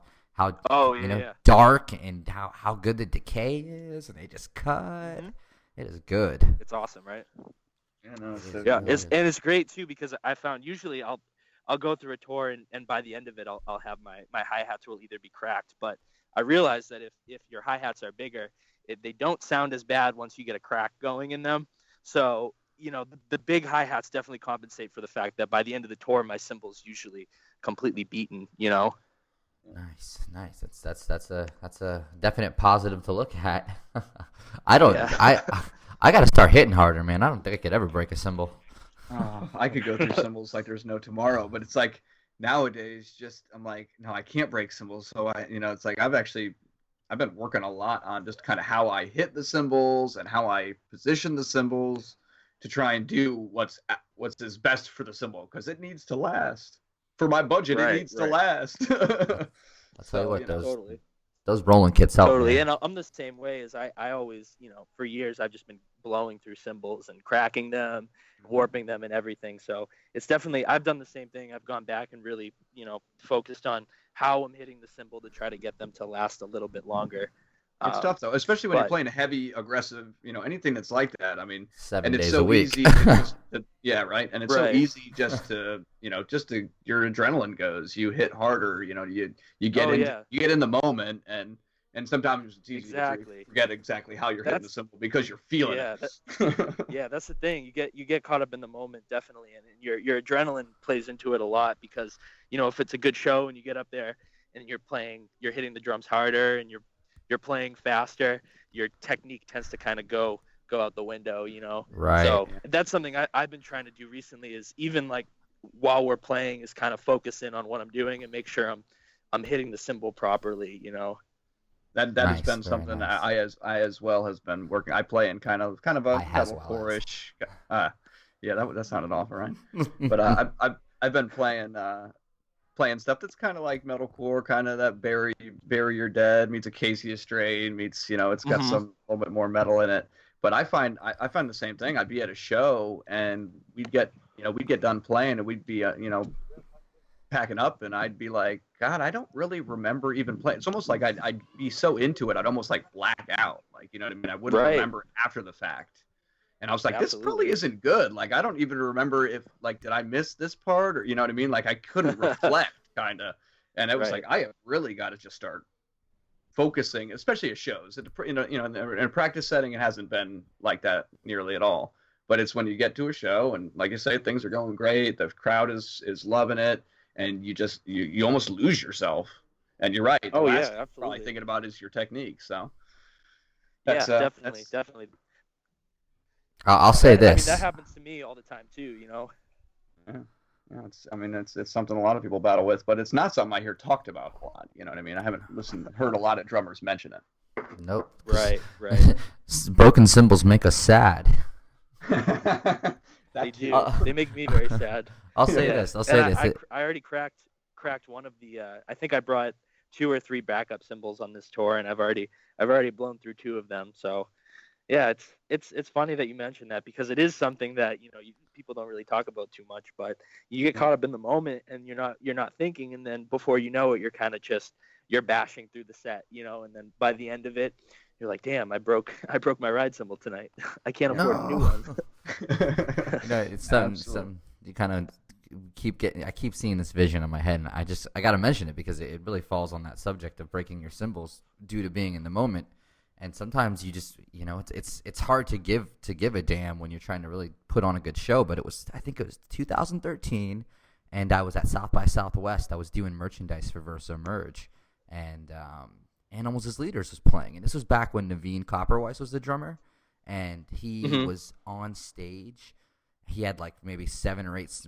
Oh yeah. dark and how good the decay is, and they just cut. Mhm. It is good. It's awesome, right? Yeah, no, it's It so is Yeah, good. good. it's great too because I found usually I'll go through a tour and by the end of it I'll have my hi-hats will either be cracked, but I realized that if your hi-hats are bigger, they don't sound as bad once you get a crack going in them. So, the big hi-hats definitely compensate for the fact that by the end of the tour my cymbals usually completely beaten. Nice, nice. That's a definite positive to look at. I don't. Yeah. I got to start hitting harder, man. I don't think I could ever break a cymbal. Oh, I could go through cymbals like there's no tomorrow, but it's like nowadays, just I'm like, no, I can't break cymbals. So it's like I've been working a lot on just kind of how I hit the cymbals and how I position the cymbals to try and do what's is best for the cymbal because it needs to last. For my budget, it Right, needs to right. last. I'll tell you what, Totally. those rolling kits help, Totally, man. and I'm the same way as I always, for years I've just been blowing through cymbals and cracking them, warping them, and everything. So it's definitely I've done the same thing. I've gone back and really, focused on how I'm hitting the cymbal to try to get them to last a little bit longer. It's tough though, especially when you're But playing heavy, aggressive, anything that's like that. I mean, 7 and it's days a so week. easy to just yeah, right. And it's so Right. easy just to, your adrenaline goes. You hit harder, you get Oh, in yeah. you get in the moment and sometimes it's easy Exactly. to forget exactly how you're hitting the That's cymbal because you're feeling yeah, it. yeah, that's the thing. You get caught up in the moment, definitely, and your adrenaline plays into it a lot because if it's a good show and you get up there and you're hitting the drums harder and you're playing faster, your technique tends to kind of go out the window. Right. So Yeah. that's something I've been trying to do recently is even like while we're playing is kind of focus in on what I'm doing and make sure I'm hitting the cymbal properly. That has Nice, been very something nice. I as well has been working. I play in kind of a I as well metalcore-ish. Yeah, that sounded awful, right? But I've been playing stuff that's kind of like metalcore, kind of that bury your dead meets Acacia Strain meets it's got Mhm. some a little bit more metal in it. But I find the same thing. I'd be at a show and we'd get done playing and we'd be packing up and I'd be like, God, I don't really remember even playing. It's almost like I'd be so into it, I'd almost like black out. Like, you know what I mean? I wouldn't Right. remember after the fact. And I was like, this Absolutely. probably isn't good. Like, I don't even remember if, like, did I miss this part? Or, you know what I mean? Like, I couldn't reflect, kind of. And it was Right. like, I have really got to just start focusing, especially at shows. In a practice setting, it hasn't been like that nearly at all. But it's when you get to a show and, like I say, things are going great. The crowd is loving it. And you almost lose yourself. And you're right. The Oh, yeah, last thing you're probably absolutely. thinking about is your technique. So Yeah, that's definitely. I'll say I mean, this. that happens to me all the time too. yeah. Yeah, it's something a lot of people battle with, but it's not something I hear talked about a lot. You know what I mean? I haven't heard a lot of drummers mention it. Nope. Right. Broken cymbals make us sad. They That too. do. They make me very sad. I'll say Yeah. this. I'll say And this. I already cracked one of the. I think I brought 2 or 3 backup cymbals on this tour, and I've already blown through 2 of them. So yeah, it's funny that you mentioned that because it is something that people don't really talk about too much, but you get caught up in the moment and you're not thinking, and then before you know it, you're kind of just you're bashing through the set, and then by the end of it, you're like, damn, I broke my ride cymbal tonight. I can't afford a new one. It's Absolutely. some you kind of I keep seeing this vision in my head, and I got to mention it because it really falls on that subject of breaking your cymbals due to being in the moment. And sometimes you just it's hard to give a damn when you're trying to really put on a good show. But I think it was 2013, and I was at South by Southwest. I was doing merchandise for Versa Merge, and Animals as Leaders was playing, and this was back when Naveen Copperweiss was the drummer, and he Mhm. was on stage. He had like maybe 7 or 8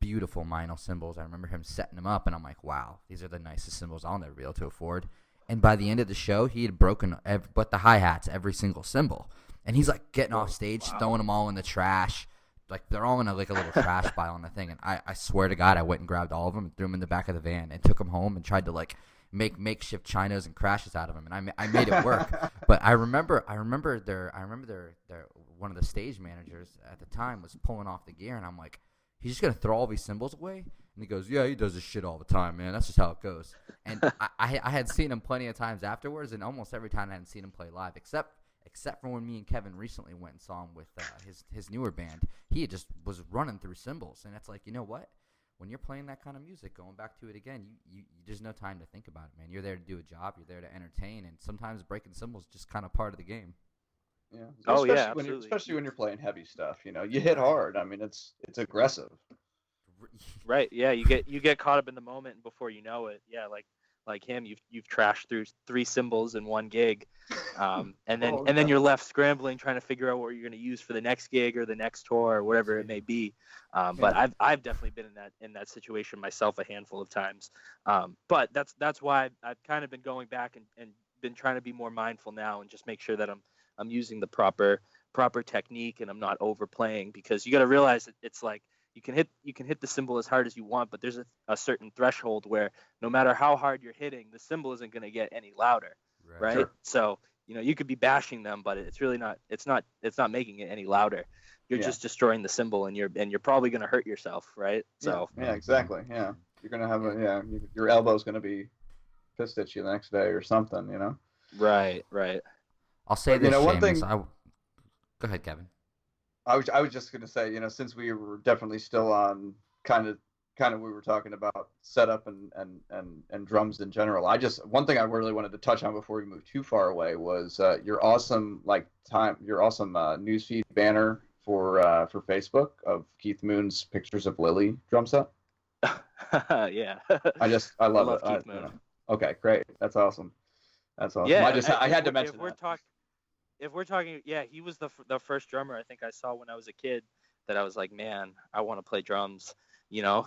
beautiful vinyl cymbals. I remember him setting them up, and I'm like, wow, these are the nicest cymbals I'll never be able to afford. And by the end of the show, he had broken but the hi-hats, every single cymbal. And he's like getting off stage, throwing them all in the trash. Like they're all in a little trash pile on the thing. And I swear to God, I went and grabbed all of them and threw them in the back of the van and took them home and tried to like make makeshift chinos and crashes out of them. And I made it work. But I remember their one of the stage managers at the time was pulling off the gear, and I'm like, he's just gonna throw all these cymbals away. And he goes, yeah, he does this shit all the time, man. That's just how it goes. And I had seen him plenty of times afterwards, and almost every time I hadn't seen him play live, except for when me and Kevin recently went and saw him with his newer band. He just was running through cymbals, and it's like, you know what? When you're playing that kind of music, going back to it again, you there's no time to think about it, man. You're there to do a job. You're there to entertain, and sometimes breaking cymbals is just kind of part of the game. Yeah. Oh, yeah, Especially absolutely. when you're playing heavy stuff, you hit hard. I mean, it's aggressive. Right. Yeah. You get caught up in the moment, and before you know it, yeah, like him, you've trashed through 3 cymbals in one gig, and then you're left scrambling trying to figure out what you're going to use for the next gig or the next tour or whatever it may be. But I've definitely been in that situation myself a handful of times. But that's why I've kind of been going back and been trying to be more mindful now and just make sure that I'm using the proper technique and I'm not overplaying, because you got to realize that it's like you can hit the cymbal as hard as you want, but there's a certain threshold where no matter how hard you're hitting, the cymbal isn't going to get any louder, right? Sure. So you could be bashing them, but it's really not. It's not making it any louder. You're just destroying the cymbal, and you're probably going to hurt yourself, right? So yeah, exactly. Yeah, you're gonna have your elbow's gonna be pissed at you the next day or something. Right. I'll say this, one Seamus. thing. Go ahead, Kevin. I was just gonna say, since we were definitely still on kind of we were talking about setup and drums in general. One thing I really wanted to touch on before we move too far away was your awesome newsfeed banner for Facebook of Keith Moon's Pictures of Lily drum set. Yeah. I love it. Keith Moon. Okay, great. That's awesome. Yeah. I had to mention that. If we're talking, yeah, he was the first drummer I think I saw when I was a kid that I was like, man, I want to play drums.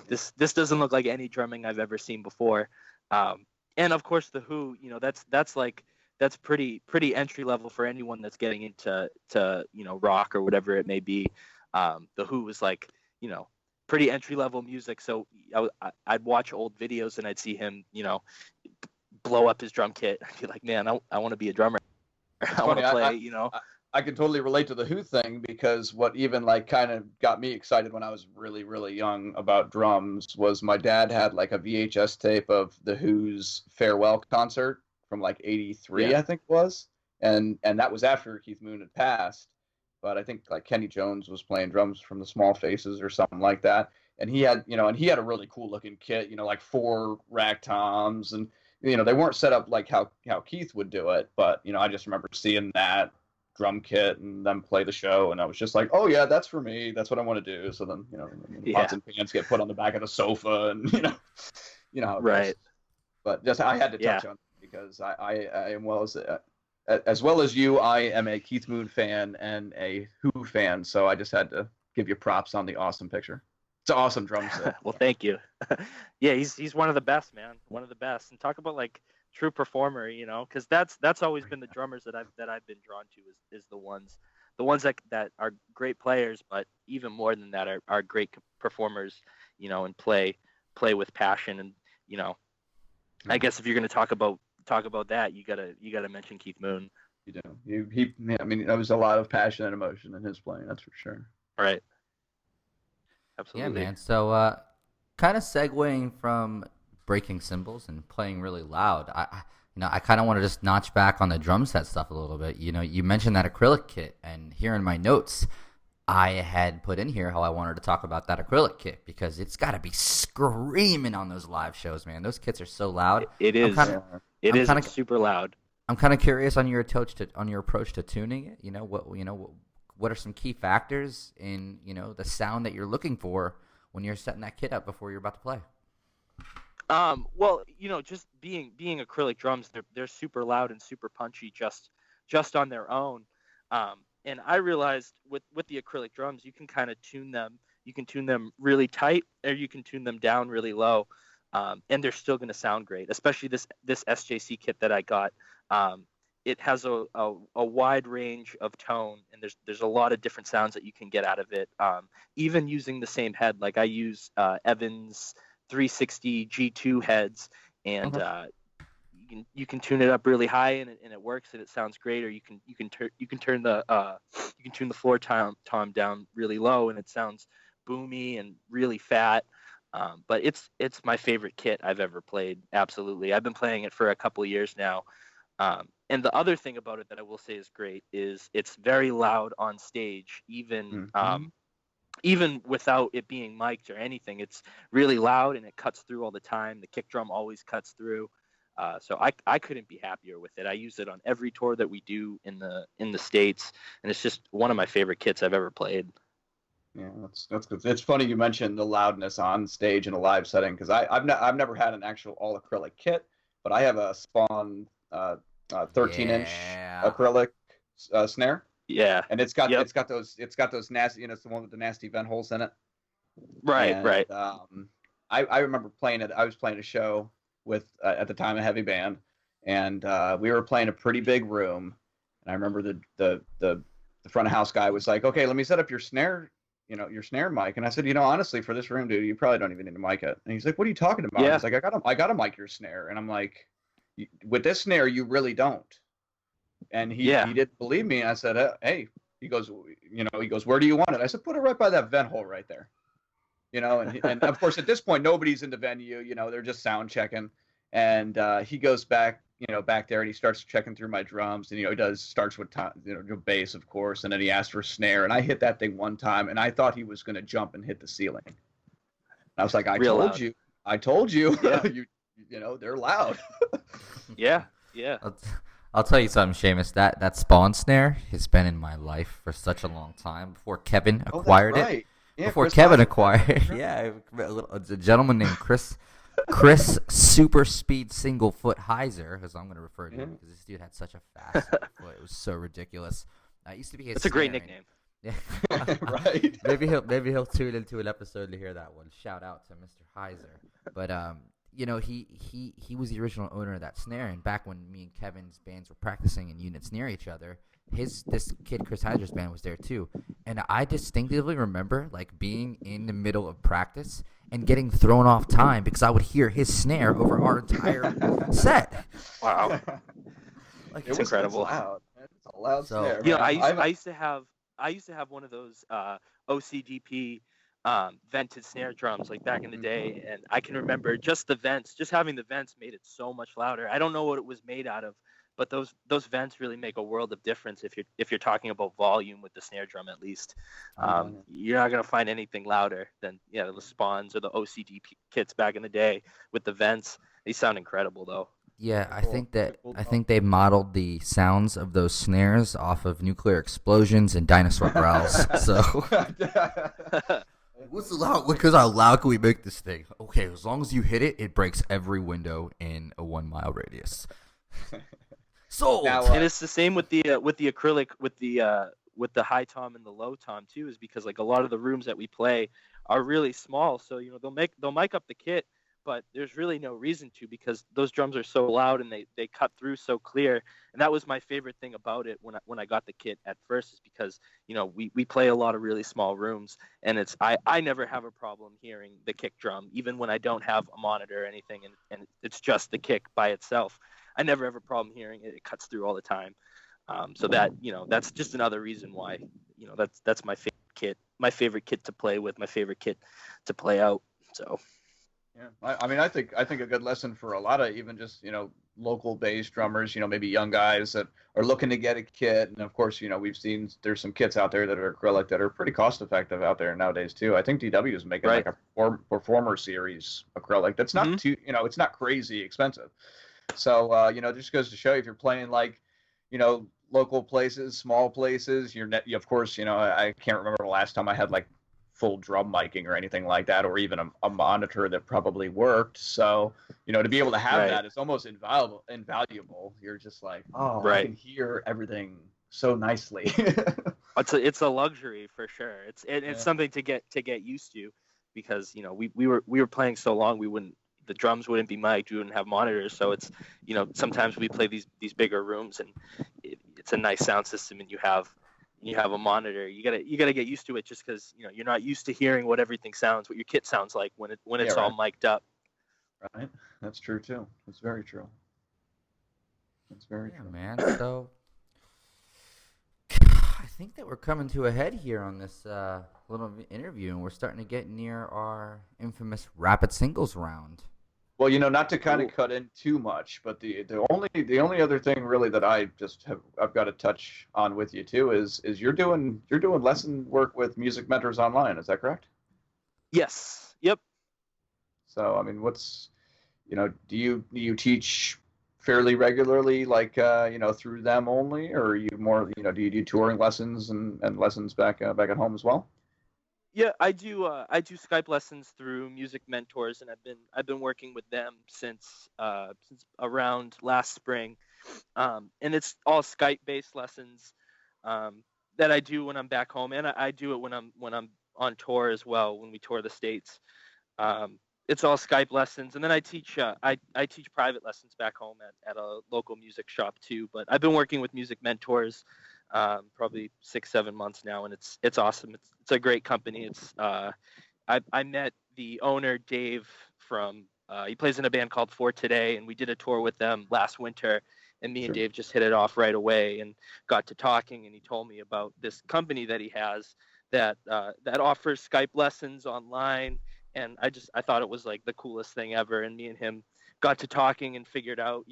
This doesn't look like any drumming I've ever seen before. And of course the Who, that's pretty entry level for anyone that's getting into rock or whatever it may be. The Who was like, pretty entry level music. So I'd watch old videos and I'd see him, blow up his drum kit. I'd be like, man, I want to be a drummer. I want to play, I can totally relate to the Who thing, because what even kind of got me excited when I was really, really young about drums was my dad had a VHS tape of the Who's farewell concert from '83, I think it was. And that was after Keith Moon had passed. But I think Kenny Jones was playing drums from the Small Faces or something like that. And he had, a really cool looking kit, 4 rack toms, and they weren't set up like how Keith would do it, but I just remember seeing that drum kit and them play the show, and I was just like, oh yeah, that's for me. That's what I want to do. So then pots and pans get put on the back of the sofa, and how it goes. But just I had to touch on it because I am as well as you. I am a Keith Moon fan and a Who fan, so I just had to give you props on the awesome picture. It's an awesome drum set. Well, thank you. Yeah, he's one of the best, man. One of the best. And talk about true performer, because that's always been the drummers that I've been drawn to is the ones that are great players, but even more than that are great performers, and play with passion. And I guess if you're going to talk about that, you gotta mention Keith Moon. You do. I mean, there was a lot of passion and emotion in his playing. That's for sure. Right. Absolutely. Yeah, man. So, kind of segueing from breaking cymbals and playing really loud, I kind of want to just notch back on the drum set stuff a little bit. You mentioned that acrylic kit, and here in my notes, I had put in here how I wanted to talk about that acrylic kit because it's got to be screaming on those live shows, man. Those kits are so loud. It is. It's super loud. I'm kind of curious on your approach to tuning it. What are some key factors in the sound that you're looking for when you're setting that kit up before you're about to play? Well, just being acrylic drums, they're super loud and super punchy just on their own. And I realized with the acrylic drums, you can kind of tune them. You can tune them really tight, or you can tune them down really low, and they're still going to sound great. Especially this SJC kit that I got. It has a wide range of tone, and there's a lot of different sounds that you can get out of it. Even using the same head, like I use Evans 360 G2 heads, and you can tune it up really high, and it works, and it sounds great. Or you can tune the floor tom down really low, and it sounds boomy and really fat. But it's my favorite kit I've ever played. Absolutely, I've been playing it for a couple of years now. And the other thing about it that I will say is great is it's very loud on stage, even without it being mic'd or anything. It's really loud and it cuts through all the time. The kick drum always cuts through. So I couldn't be happier with it. I use it on every tour that we do in the States, and it's just one of my favorite kits I've ever played. Yeah, that's good. It's funny you mentioned the loudness on stage in a live setting, because I've never had an actual all acrylic kit, but I have a Spawn 13-inch acrylic snare. Yeah, and it's got those nasty, it's the one with the nasty vent holes in it. Right. I remember playing it. I was playing a show with at the time a heavy band, and we were playing a pretty big room, and I remember the front of house guy was like, "Okay, let me set up your snare." Your snare mic. And I said, honestly, for this room, dude, you probably don't even need to mic it. And he's like, what are you talking about? Yeah. He's like, I got to mic your snare. And I'm like, with this snare, you really don't. And he didn't believe me. And I said, hey, he goes, where do you want it? I said, put it right by that vent hole right there. And of course, at this point, nobody's in the venue, they're just sound checking. And he goes back there, and he starts checking through my drums, and he starts with bass, of course, and then he asked for snare, and I hit that thing one time, and I thought he was going to jump and hit the ceiling. And I was like, I told you, Yeah. they're loud. Yeah. I'll tell you something, Seamus. That Spawn snare has been in my life for such a long time. Before Kevin acquired it. Yeah, before Kevin acquired it. Yeah, a gentleman named Chris Super Speed Single Foot Heiser, as I'm going to refer to him, because this dude had such a fast foot. It was so ridiculous. It used to be his. It's a great nickname. Yeah, right. Maybe he'll tune into an episode to hear that one. Shout out to Mr. Heiser. But he was the original owner of that snare, and back when me and Kevin's bands were practicing in units near each other, this kid Chris Heiser's band was there too, and I distinctively remember being in the middle of practice and getting thrown off time because I would hear his snare over our entire set. Wow, it's incredible. It's loud. It's a loud snare. Yeah, I used to have one of those OCDP vented snare drums back in the day, and I can remember just having the vents made it so much louder. I don't know what it was made out of, but those vents really make a world of difference if you're talking about volume with the snare drum. At least you're not gonna find anything louder than the Spawns or the OCD kits back in the day with the vents. They sound incredible though. Yeah, I think they modeled the sounds of those snares off of nuclear explosions and dinosaur growls. So what's the loud? Because how loud can we make this thing? Okay, as long as you hit it, it breaks every window in a 1 mile radius. Sold. Now, and it's the same with the acrylic with the high tom and the low tom too, is because a lot of the rooms that we play are really small, so they'll mic up the kit, but there's really no reason to, because those drums are so loud and they cut through so clear. And that was my favorite thing about it when I got the kit at first, is because we play a lot of really small rooms, and I never have a problem hearing the kick drum, even when I don't have a monitor or anything, and it's just the kick by itself. I never have a problem hearing it. It cuts through all the time. So that that's just another reason why that's my favorite kit to play with, my favorite kit to play out. So yeah, I think a good lesson for a lot of even just local bass drummers, maybe young guys that are looking to get a kit. And of course, we've seen there's some kits out there that are acrylic that are pretty cost effective out there nowadays too. I think DW is making a performer series acrylic that's not too, it's not crazy expensive. So just goes to show you, if you're playing local places, small places, of course, I can't remember the last time I had full drum miking or anything like that, or even a monitor that probably worked. So, to be able to have that, it's almost invaluable. You're just I can hear everything so nicely. It's a luxury for sure. It's something to get used to, because we were playing so long, the drums wouldn't be mic'd, we wouldn't have monitors. So it's sometimes we play these bigger rooms, and it's a nice sound system, and you have a monitor. You gotta get used to it, just because you're not used to hearing what everything sounds, what your kit sounds like when it's all mic'd up. Right, that's true too. That's very true. That's very true, man. So I think that we're coming to a head here on this little interview, and we're starting to get near our infamous rapid singles round. Well, not to kind of cut in too much, but the only other thing really that I've got to touch on with you too is you're doing lesson work with Music Mentors Online. Is that correct? Yes. Yep. So I mean, do you teach fairly regularly, like through them only, or are you more do you do touring lessons and lessons back at home as well? Yeah, I do. I do Skype lessons through Music Mentors, and I've been working with them since around last spring, and it's all Skype based lessons that I do when I'm back home, and I do it when I'm on tour as well, when we tour the states. It's all Skype lessons, and then I teach private lessons back home at a local music shop too. But I've been working with Music Mentors probably 6-7 months now, and it's awesome. It's a great company. I met the owner Dave from he plays in a band called For Today, and we did a tour with them last winter. And me and Dave just hit it off right away and got to talking. And he told me about this company that he has that offers Skype lessons online. And I thought it was like the coolest thing ever. And me and him got to talking and figured out,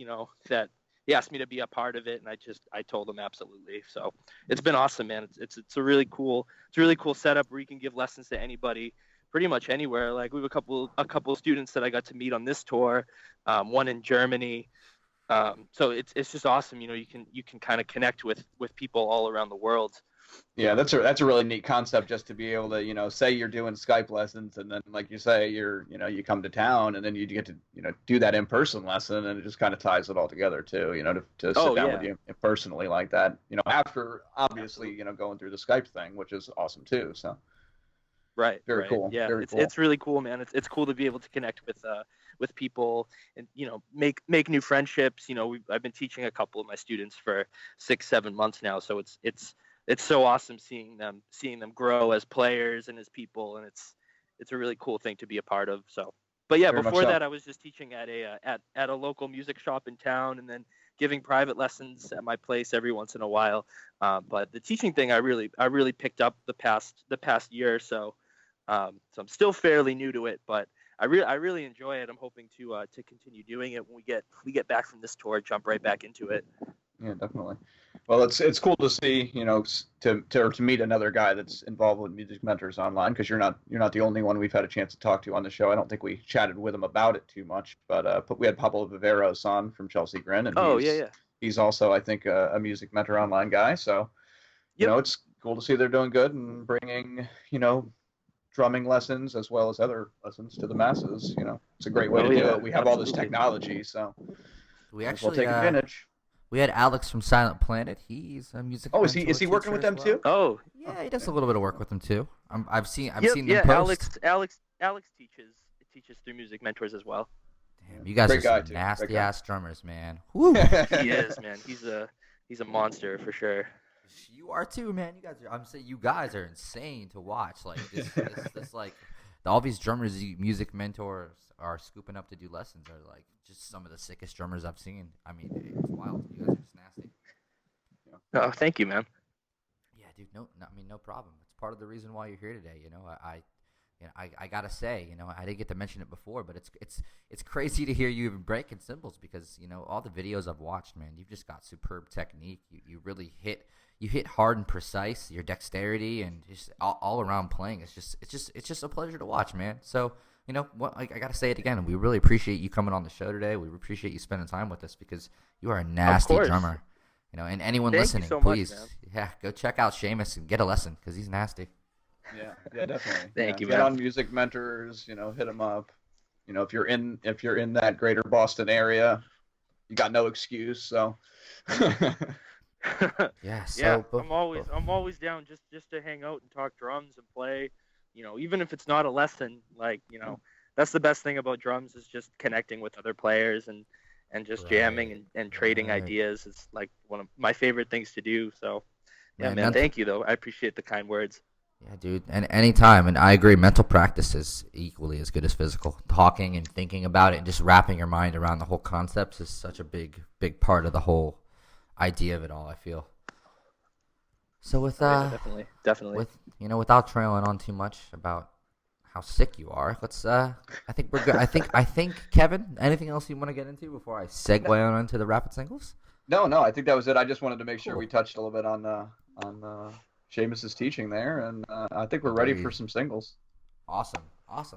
that he asked me to be a part of it, and I told him absolutely. So it's been awesome, man. It's a really cool setup where you can give lessons to anybody, pretty much anywhere. Like we have a couple of students that I got to meet on this tour, one in Germany. So it's just awesome. You can kind of connect with people all around the world. Yeah, that's a really neat concept, just to be able to, say you're doing Skype lessons, and then like you say, you come to town, and then you get to, do that in-person lesson, and it just kind of ties it all together too, to sit down with you personally like that, after obviously, going through the Skype thing, which is awesome too. So Right. very cool. Yeah, Very cool. it's really cool, man. It's cool to be able to connect with people and make new friendships. I've been teaching a couple of my students for 6-7 months now, so it's so awesome seeing them grow as players and as people, and it's a really cool thing to be a part of. So, but yeah, Very much before so. that, I was just teaching at a local music shop in town, and then giving private lessons at my place every once in a while. But the teaching thing, I really picked up the past year or so. So I'm still fairly new to it, but I really enjoy it. I'm hoping to continue doing it when we get back from this tour, jump right back into it. Yeah, definitely. Well, it's cool to see, to meet another guy that's involved with Music Mentors Online, because you're not the only one we've had a chance to talk to on the show. I don't think we chatted with him about it too much, but we had Pablo Viveros on from Chelsea Grin, and he's also, I think, a Music Mentor Online guy. So, it's cool to see they're doing good and bringing, drumming lessons as well as other lessons to the masses. It's a great way to do it. We have all this technology, so We might as well actually take advantage. we had Alex from Silent Planet. He's a music. Oh, is he mentor working teacher with as them well. too? Oh, Yeah, he does a little bit of work with them too. I've seen them post. Alex teaches through Music Mentors as well. Damn, you guys Great are guy, some too. nasty Great guy. ass drummers, man. Woo. He is, man. He's a monster for sure. You are too, man. You guys are. I'm saying you guys are insane to watch. Like this like all these drummers, music mentors are scooping up to do lessons are like just some of the sickest drummers I've seen. I mean, it's wild. You guys are just nasty. Oh, thank you, man. Yeah, dude. No problem. It's part of the reason why you're here today. I gotta say, I didn't get to mention it before, but it's crazy to hear you even breaking cymbals, because all the videos I've watched, man, you've just got superb technique. You really hit hard and precise. Your dexterity and just all around playing. It's just a pleasure to watch, man. So I gotta say it again. We really appreciate you coming on the show today. We appreciate you spending time with us, because you are a nasty drummer. And anyone Thank you listening, so much, please, man. go check out Seamus and get a lesson, because he's nasty. Yeah, definitely. Thank you, Get man. on Music Mentors, hit them up. If you're in that greater Boston area, you got no excuse. So Yeah. Yeah, I'm always down just to hang out and talk drums and play. Even if it's not a lesson, like that's the best thing about drums, is just connecting with other players and just jamming and trading ideas. It's like one of my favorite things to do. So yeah, man, thank you though. I appreciate the kind words. Yeah, dude. And anytime, and I agree, mental practice is equally as good as physical. Talking and thinking about it and just wrapping your mind around the whole concepts is such a big part of the whole idea of it all, I feel. So with Yeah, definitely. with without trailing on too much about how sick you are, let's I think we're good. I think Kevin, anything else you want to get into before I segue on into the rapid singles? No, I think that was it. I just wanted to make sure Cool. we touched a little bit on Seamus's teaching there, and I think we're ready for Agreed. some singles. Awesome.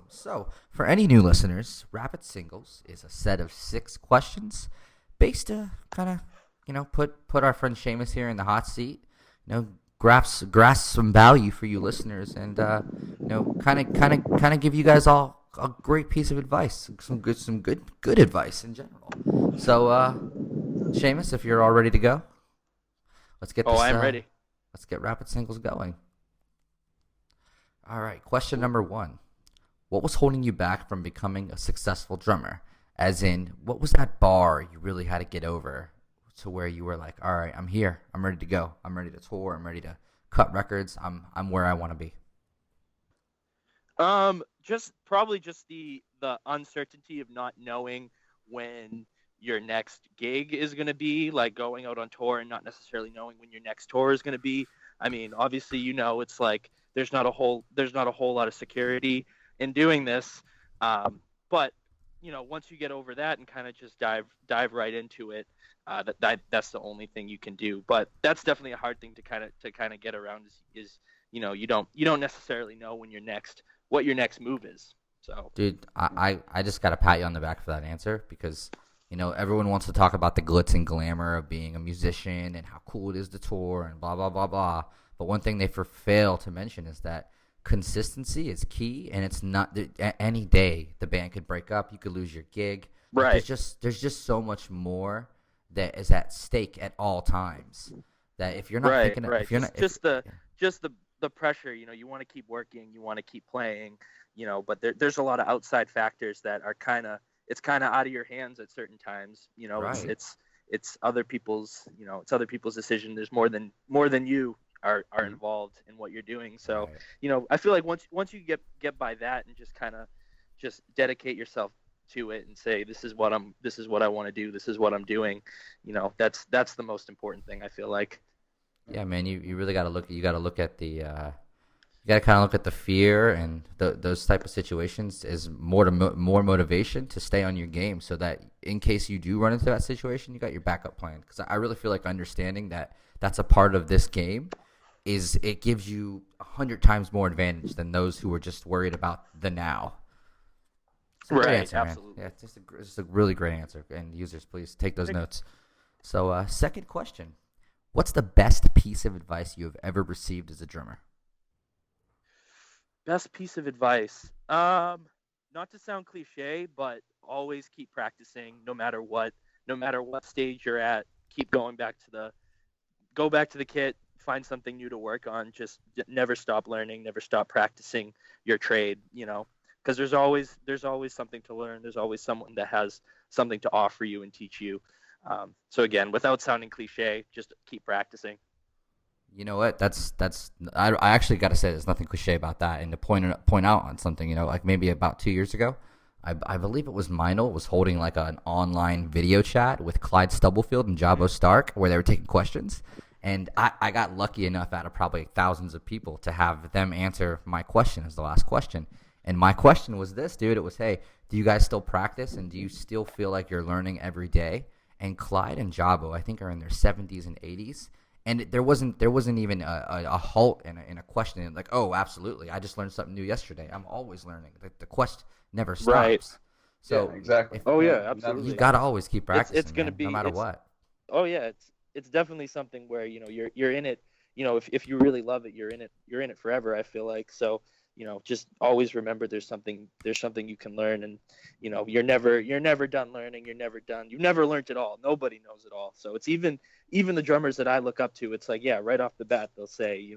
So, for any new listeners, Rapid Singles is a set of 6 questions based to kind of, put our friend Seamus here in the hot seat, grasp some value for you listeners, and kind of give you guys all a great piece of advice, some good advice in general. So, Seamus, if you're all ready to go, let's get this. I'm ready. Let's get Rapid Singles going. All right, question number 1. What was holding you back from becoming a successful drummer? As in, what was that bar you really had to get over to where you were like, all right, I'm here. I'm ready to go. I'm ready to tour. I'm ready to cut records. I'm where I want to be. Just probably just the uncertainty of not knowing when your next gig is going to be, like going out on tour and not necessarily knowing when your next tour is going to be. I mean, obviously, it's like there's not a whole lot of security in doing this. But once you get over that and kind of just dive right into it, that's the only thing you can do. But that's definitely a hard thing to kind of get around is you don't necessarily know when what your next move is. So, dude, I just got to pat you on the back for that answer because, everyone wants to talk about the glitz and glamour of being a musician and how cool it is to tour and blah, blah, blah, blah. But one thing they fail to mention is that consistency is key, and it's not any day the band could break up. You could lose your gig. right. There's just so much more that is at stake at all times. That if you're not thinking, right. if you're not, just the pressure, you want to keep working, you want to keep playing, but there's a lot of outside factors that are kind of out of your hands at certain times. Right. It's other people's, decision. There's more than you are involved in what you're doing. So, right. I feel like once you get by that and just kind of just dedicate yourself to it and say, this is what I want to do. This is what I'm doing. That's the most important thing, I feel like. Yeah, man, you really got to look at the you got to kind of look at the fear and those type of situations as more motivation to stay on your game, so that in case you do run into that situation, you got your backup plan. Because I really feel like understanding that that's a part of this game is it gives you 100 times more advantage than those who are just worried about the now. It's a great answer, absolutely. Man. Yeah, it's just a really great answer. And users, please take those notes. So, second question. What's the best piece of advice you have ever received as a drummer? Best piece of advice. Not to sound cliche, but always keep practicing no matter what stage you're at. Keep go back to the kit, find something new to work on. Just never stop learning, never stop practicing your trade, because there's always something to learn. There's always someone that has something to offer you and teach you. So again, without sounding cliche, just keep practicing. You know what? I actually got to say there's nothing cliche about that. And to point out on something, like maybe about 2 years ago, I believe it was Meinl was holding like an online video chat with Clyde Stubblefield and Jabo Stark where they were taking questions. And I got lucky enough out of probably thousands of people to have them answer my question as the last question. And my question was this, dude. It was, hey, do you guys still practice and do you still feel like you're learning every day? And Clyde and Jabo, I think, are in their 70s and 80s. And there wasn't even a halt in a question. Like, oh, absolutely. I just learned something new yesterday. I'm always learning. The quest never stops. Right. So yeah, exactly. Absolutely. You got to always keep practicing. It's going to be no matter what. Oh yeah, it's definitely something where you're in it. If you really love it, you're in it forever. I feel like so. Just always remember there's something you can learn, and you're never done learning. You've never learned it all. Nobody knows it all. So it's even the drummers that I look up to. It's like, yeah, right off the bat they'll say,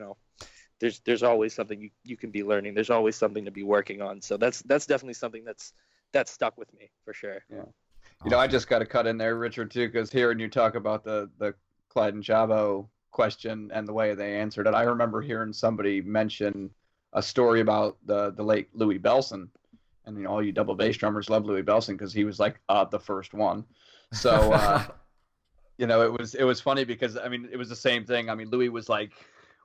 there's always something you can be learning. There's always something to be working on. So that's definitely something that's stuck with me for sure. Yeah. I just got to cut in there, Richard, too, because hearing you talk about the Clyde and Jabo question and the way they answered it, I remember hearing somebody mention a story about the late Louis Bellson, and all you double bass drummers love Louis Bellson because he was like the first one. So it was funny because it was the same thing. Louis was like,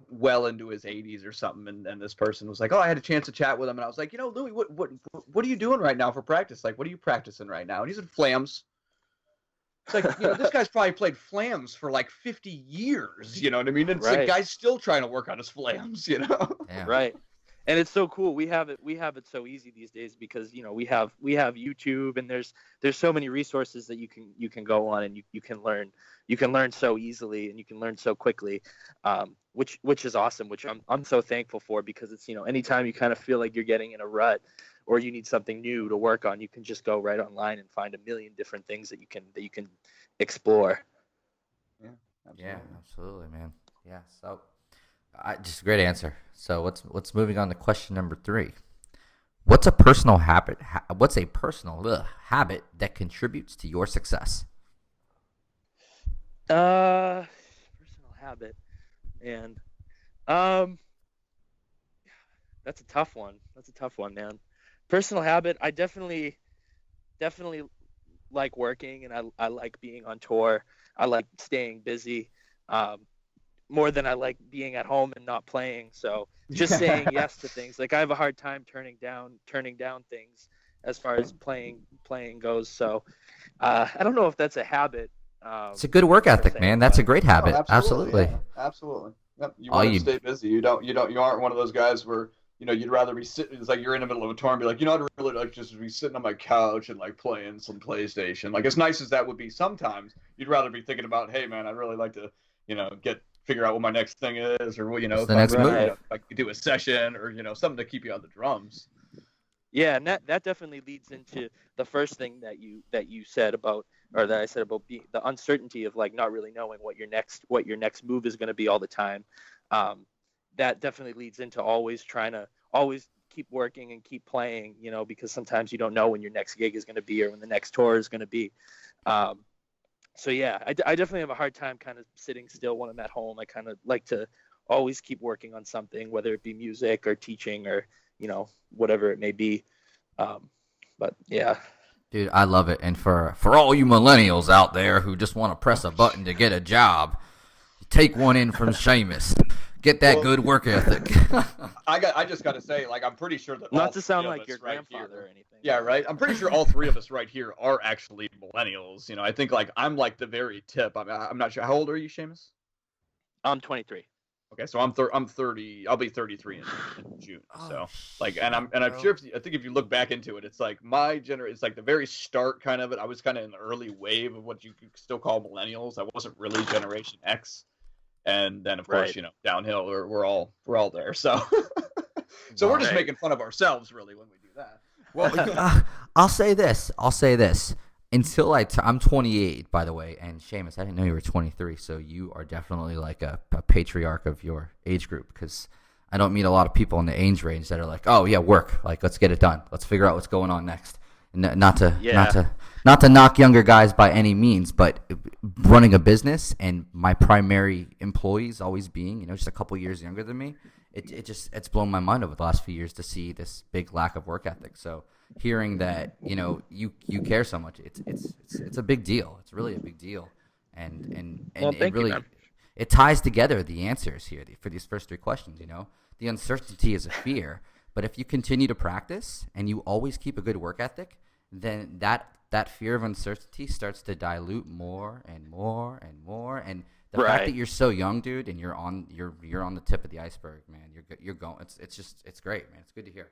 well into his 80s or something, and this person was like, "Oh, I had a chance to chat with him," and I was like, Louis, what are you doing right now for practice? Like, what are you practicing right now? And he said, "Flams." It's like, this guy's probably played flams for like 50 years. You know what I mean? And it's like, guy's still trying to work on his flams. Yeah. Right. And it's so cool. We have it so easy these days because we have YouTube, and there's so many resources that you can go on, and you can learn so easily, and you can learn so quickly, which is awesome. Which I'm so thankful for, because it's anytime you kind of feel like you're getting in a rut, or you need something new to work on, you can just go right online and find a million different things that you can explore. Yeah, absolutely. Yeah, absolutely, man. Yeah, so just a great answer. So let's moving on to question number 3. What's a personal habit? What's a personal habit that contributes to your success? Personal habit, and that's a tough one. That's a tough one, man. Personal habit, I definitely like working, and I like being on tour. I like staying busy. More than I like being at home and not playing. So just saying yes to things. Like, I have a hard time turning down things as far as playing goes. So I don't know if that's a habit. It's a good work ethic, man. That's a great habit. Oh, absolutely. Yeah, absolutely. Yep. You want to stay busy. You aren't one of those guys where you'd rather be sitting. It's like you're in the middle of a tour and be like, I'd really like just be sitting on my couch and like playing some PlayStation. Like, as nice as that would be sometimes, you'd rather be thinking about, hey man, I'd really like to figure out what my next thing is, or the next move. If I could do a session, or something to keep you on the drums. Yeah, and that definitely leads into the first thing that you said about, or that I said about the uncertainty of like not really knowing what your next move is going to be all the time. That definitely leads into always trying to keep working and keep playing, because sometimes you don't know when your next gig is going to be, or when the next tour is going to be. So yeah, I definitely have a hard time kind of sitting still when I'm at home. I kind of like to always keep working on something, whether it be music or teaching or, whatever it may be. But yeah. Dude, I love it. And for all you millennials out there who just want to press a button to get a job, take one in from Seamus. Get that good work ethic. I just got to say, like, I'm pretty sure that not to sound like your grandfather or anything. Yeah, right. I'm pretty sure all three of us right here are actually millennials. I think like I'm like the very tip. I'm not sure. How old are you, Seamus? I'm 23. Okay, so I'm 30. I'll be 33 in June. So like, and I'm sure I think if you look back into it, it's like my generation. It's like the very start kind of it. I was kind of in the early wave of what you could still call millennials. I wasn't really Generation X. And then, of course, downhill, we're all there. So, we're just making fun of ourselves, really, when we do that. Well, I'll say this. Until I'm 28, by the way, and Seamus, I didn't know you were 23, so you are definitely like a patriarch of your age group, because I don't meet a lot of people in the age range that are like, oh yeah, work, like let's get it done, let's figure out what's going on next. Not to knock younger guys by any means, but running a business and my primary employees always being, just a couple years younger than me, it's blown my mind over the last few years to see this big lack of work ethic. So hearing that, you care so much, it's a big deal. It's really a big deal, and it really it ties together the answers here for these first 3 questions. The uncertainty is a fear. But if you continue to practice and you always keep a good work ethic, then that fear of uncertainty starts to dilute more and more and more. And the fact that you're so young, dude, and you're on the tip of the iceberg, man. You're going. It's great, man. It's good to hear.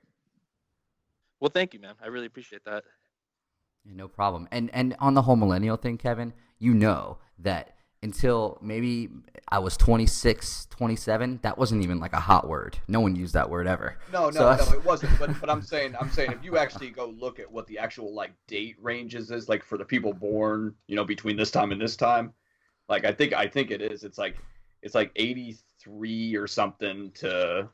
Well, thank you, man. I really appreciate that. Yeah, no problem. And on the whole millennial thing, Kevin, that until maybe I was 26, 27, that wasn't even like a hot word. No one used that word ever. No, it wasn't. But I'm saying if you actually go look at what the actual like date ranges is, like for the people born, between this time and this time, like I think it is. It's like 83 or something to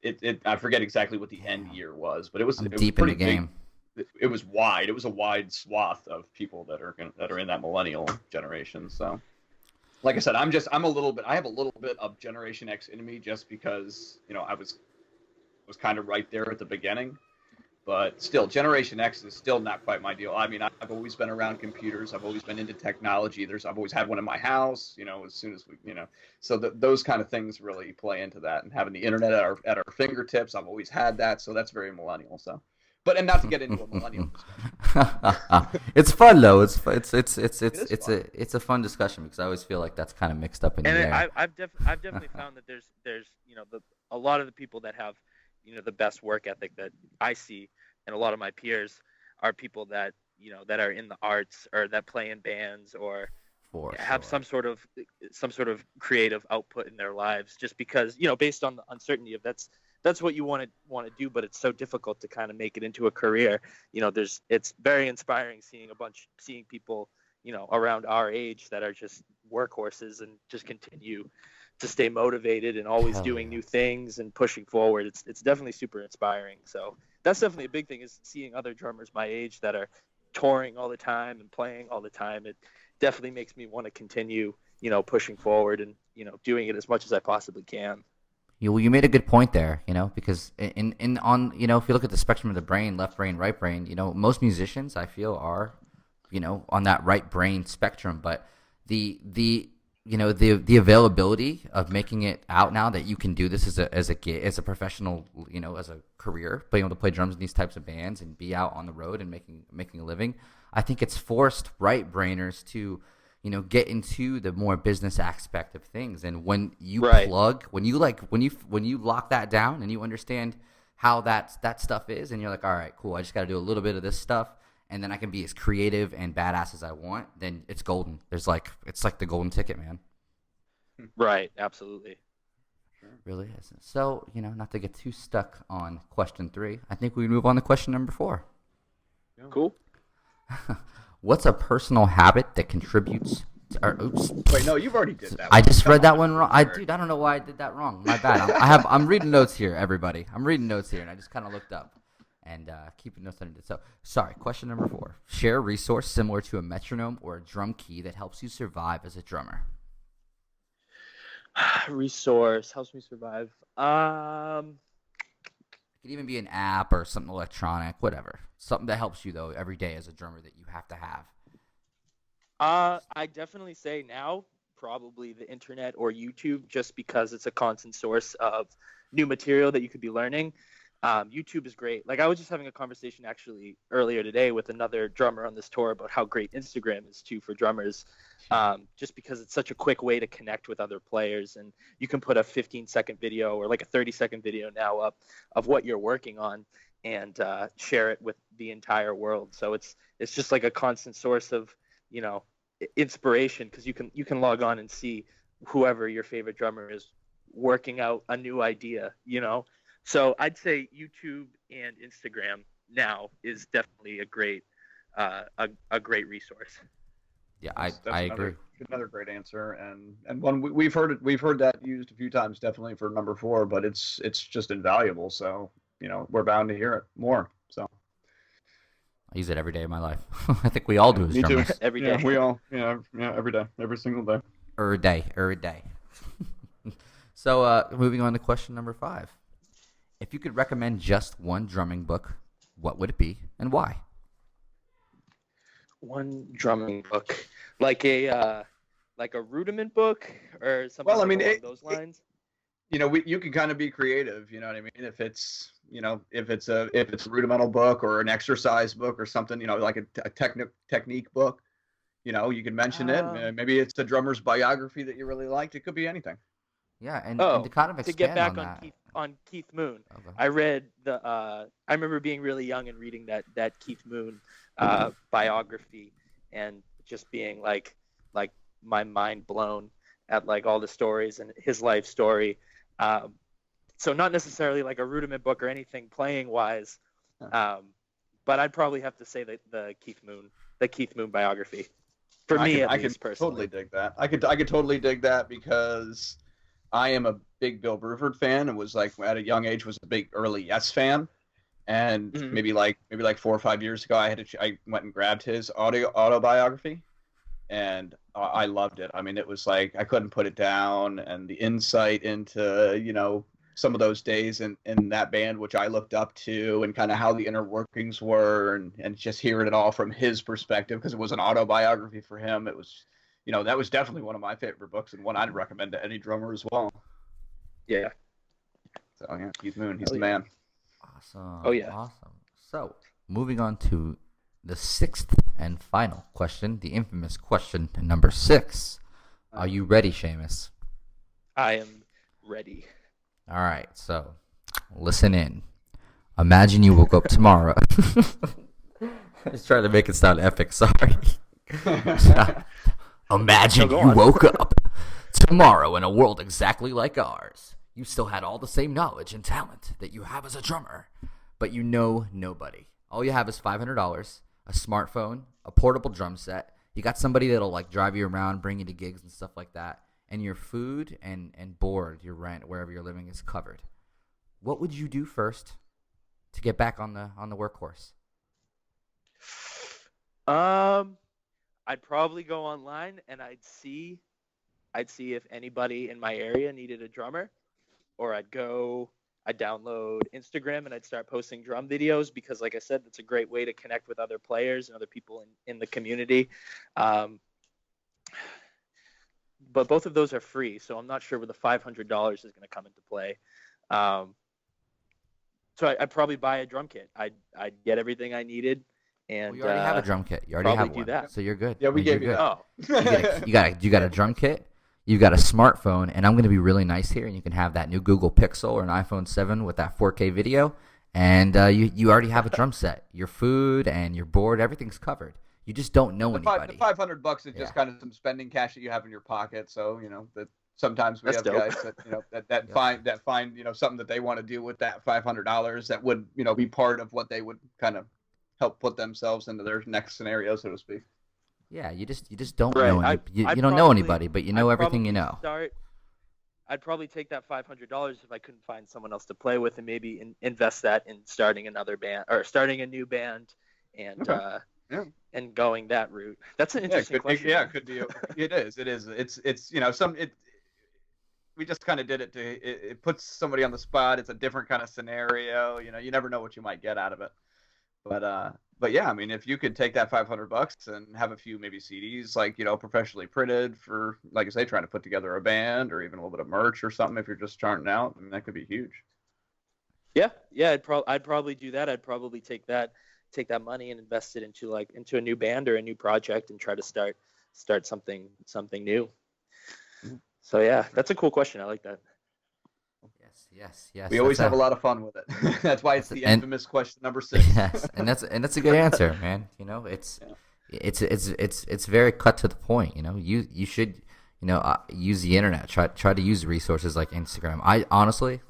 it. I forget exactly what the end year was, but it was deep in the game. Big. It was wide. It was a wide swath of people that are in that millennial generation. So, like I said, I have a little bit of Generation X in me, just because I was kind of right there at the beginning. But still, Generation X is still not quite my deal. I mean, I've always been around computers. I've always been into technology. I've always had one in my house. As soon as so those kind of things really play into that. And having the internet at our fingertips, I've always had that. So that's very millennial. So, and not to get into a millennial discussion. It's fun though. It's it's a fun discussion because I always feel like that's kind of mixed up in the air. I've definitely found that there's a lot of the people that have the best work ethic that I see, and a lot of my peers are people that that are in the arts or that play in bands or have some sort of creative output in their lives, just because based on the uncertainty of that's what you want to do, but it's so difficult to kind of make it into a career. It's very inspiring seeing people around our age that are just workhorses and just continue to stay motivated and always doing new things and pushing forward. It's definitely super inspiring. So that's definitely a big thing, is seeing other drummers my age that are touring all the time and playing all the time. It definitely makes me want to continue, pushing forward and, doing it as much as I possibly can. You made a good point there, because if you look at the spectrum of the brain, left brain, right brain, most musicians I feel are, on that right brain spectrum, but the availability of making it out now that you can do this as a professional, as a career, being able to play drums in these types of bands and be out on the road and making a living, I think it's forced right brainers to get into the more business aspect of things. And when you when you lock that down and you understand how that stuff is, and you're like, all right, cool, I just got to do a little bit of this stuff, and then I can be as creative and badass as I want, then it's golden. It's like the golden ticket, man. Right, absolutely. It really is. So, not to get too stuck on question 3, I think we move on to question number 4. Cool. What's a personal habit that contributes oops. Wait, no, you've already did that. I just read that one wrong. I don't know why I did that wrong. My bad. I'm reading notes here, everybody. I'm reading notes here, and I just kind of looked up. And keeping notes on it. So, sorry, question number 4. Share a resource similar to a metronome or a drum key that helps you survive as a drummer. Resource helps me survive. It could even be an app or something electronic, whatever. Something that helps you, though, every day as a drummer that you have to have. I definitely say now probably the internet or YouTube, just because it's a constant source of new material that you could be learning. YouTube is great. Like, I was just having a conversation actually earlier today with another drummer on this tour about how great Instagram is too for drummers, just because it's such a quick way to connect with other players, and you can put a 15-second video or like a 30-second video now up of what you're working on and share it with the entire world. So it's just like a constant source of inspiration, because you can log on and see whoever your favorite drummer is working out a new idea. So I'd say YouTube and Instagram now is definitely a great resource. Yeah, I agree. Another great answer, and one we've heard that used a few times, definitely for number 4, but it's just invaluable. So we're bound to hear it more. So I use it every day of my life. I think we all do as drummers. Too. Every day. Yeah, we all. Yeah, every day, every single day. Every day. So moving on to question number 5. If you could recommend just one drumming book, what would it be and why? One drumming book, like a rudiment book or something along those lines. You can kind of be creative. You know what I mean? If it's a rudimental book or an exercise book or something, like a technique book, you can mention it. Maybe it's a drummer's biography that you really liked. It could be anything. Yeah, and to kind of expand to get back on Keith Moon. Okay. I read I remember being really young and reading that Keith Moon biography, and just being like my mind blown at like all the stories and his life story. So not necessarily like a rudiment book or anything playing wise, but I'd probably have to say the Keith Moon biography. For me, at least, personally. Totally dig that. I could totally dig that, because I am a big Bill Bruford fan, and was like at a young age was a big early Yes fan, and maybe like 4 or 5 years ago I went and grabbed his autobiography, and I loved it. I mean, it was like I couldn't put it down, and the insight into some of those days in that band, which I looked up to, and kind of how the inner workings were, and just hearing it all from his perspective, because it was an autobiography for him. It was, that was definitely one of my favorite books, and one I'd recommend to any drummer as well. Yeah. So yeah, Keith Moon, he's the man. Awesome. Oh yeah. Awesome. So moving on to the sixth and final question, the infamous question number 6. Are you ready, Seamus? I am ready. All right, so listen in. Imagine you woke up tomorrow. I was trying to make it sound epic, sorry. Imagine you woke up tomorrow in a world exactly like ours. You still had all the same knowledge and talent that you have as a drummer, but you know nobody. All you have is $500, a smartphone, a portable drum set. You got somebody that'll like drive you around, bring you to gigs and stuff like that. And your food and board, your rent, wherever you're living is covered. What would you do first to get back on the workhorse? I'd probably go online and I'd see if anybody in my area needed a drummer, or I'd download Instagram and I'd start posting drum videos, because like I said, that's a great way to connect with other players and other people in the community. But both of those are free, so I'm not sure where the $500 is going to come into play. So I'd probably buy a drum kit. I'd get everything I needed, and you already have a drum kit. You already have one, that. So you're good. Yeah, we gave you that. Oh, you got a drum kit. You got a smartphone, and I'm going to be really nice here, and you can have that new Google Pixel or an iPhone 7 with that 4K video, and you already have a drum set. Your food and your board, everything's covered. You just don't know anybody. The $500 is just kind of some spending cash that you have in your pocket. So that sometimes we have guys that that find something that they want to do with that $500 that would be part of what they would kind of help put themselves into their next scenario, so to speak. Yeah, you just don't know you don't know anybody, but you know everything you know. I'd probably take that $500 if I couldn't find someone else to play with, and maybe invest that in starting another band or starting a new band, and and going that route. That's an interesting question. It could be. It is. It's we just kind of did it it puts somebody on the spot. It's a different kind of scenario. You never know what you might get out of it. But yeah, I mean, if you could take that $500 and have a few maybe CDs, like professionally printed for, like I say, trying to put together a band, or even a little bit of merch or something if you're just starting out, I mean, that could be huge. Yeah, I'd probably do that. I'd probably take that money and invest it into a new band or a new project, and try to start something new. Mm-hmm. So yeah, that's a cool question. I like that. Yes. We always have a lot of fun with it. That's why it's the infamous question number 6. Yes, and that's a good answer, man. It's very cut to the point. You should use the internet. Try to use resources like Instagram. I honestly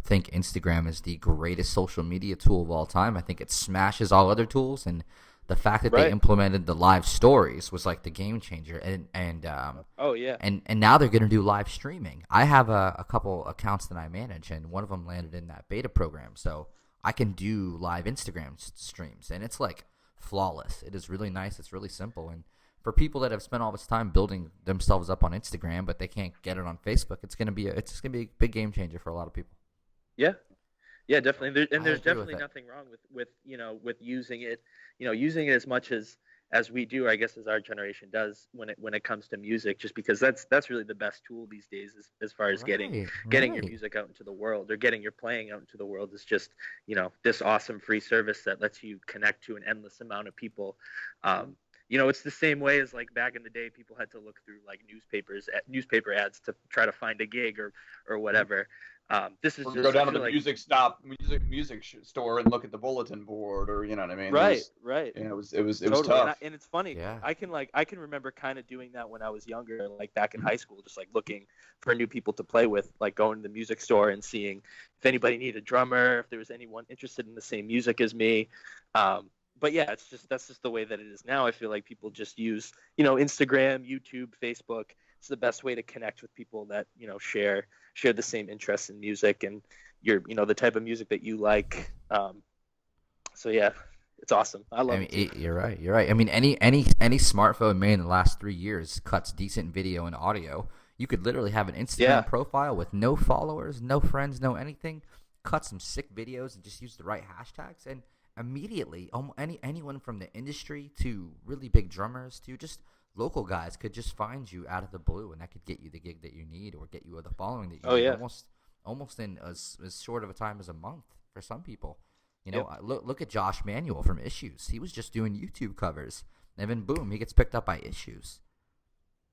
think Instagram is the greatest social media tool of all time. I think it smashes all other tools, and the fact that they implemented the live stories was like the game changer. And now they're going to do live streaming. I have a couple accounts that I manage, and one of them landed in that beta program, so I can do live Instagram streams, and it's like flawless. It is really nice. It's really simple, and for people that have spent all this time building themselves up on Instagram, but they can't get it on Facebook, it's going to be a big game changer for a lot of people. Yeah, definitely. There's definitely nothing wrong with using it, using it as much as we do, I guess, as our generation does when it comes to music, just because that's really the best tool these days as far as getting your music out into the world, or getting your playing out into the world, is just, this awesome free service that lets you connect to an endless amount of people. It's the same way as like back in the day, people had to look through like newspaper ads to try to find a gig or whatever. This is just go down to the music store and look at the bulletin board, or you know what I mean. Right. It was totally tough. And it's funny. Yeah. I can remember kind of doing that when I was younger, like back in high school, just like looking for new people to play with, like going to the music store and seeing if anybody needed a drummer, if there was anyone interested in the same music as me. But yeah, that's just the way that it is now. I feel like people just use, Instagram, YouTube, Facebook. It's the best way to connect with people that, share the same interests in music, and the type of music that you like. So yeah, it's awesome. I love it. You're right. I mean, any smartphone made in the last 3 years cuts decent video and audio. You could literally have an Instagram Yeah. profile with no followers, no friends, no anything. Cut some sick videos and just use the right hashtags, and immediately, anyone from the industry to really big drummers to just local guys could just find you out of the blue, and that could get you the gig that you need or get you the following that you Oh, need yeah. almost in as short of a time as a month for some people. You know, Yep. look at Josh Manuel from Issues. He was just doing YouTube covers, and then boom, he gets picked up by Issues.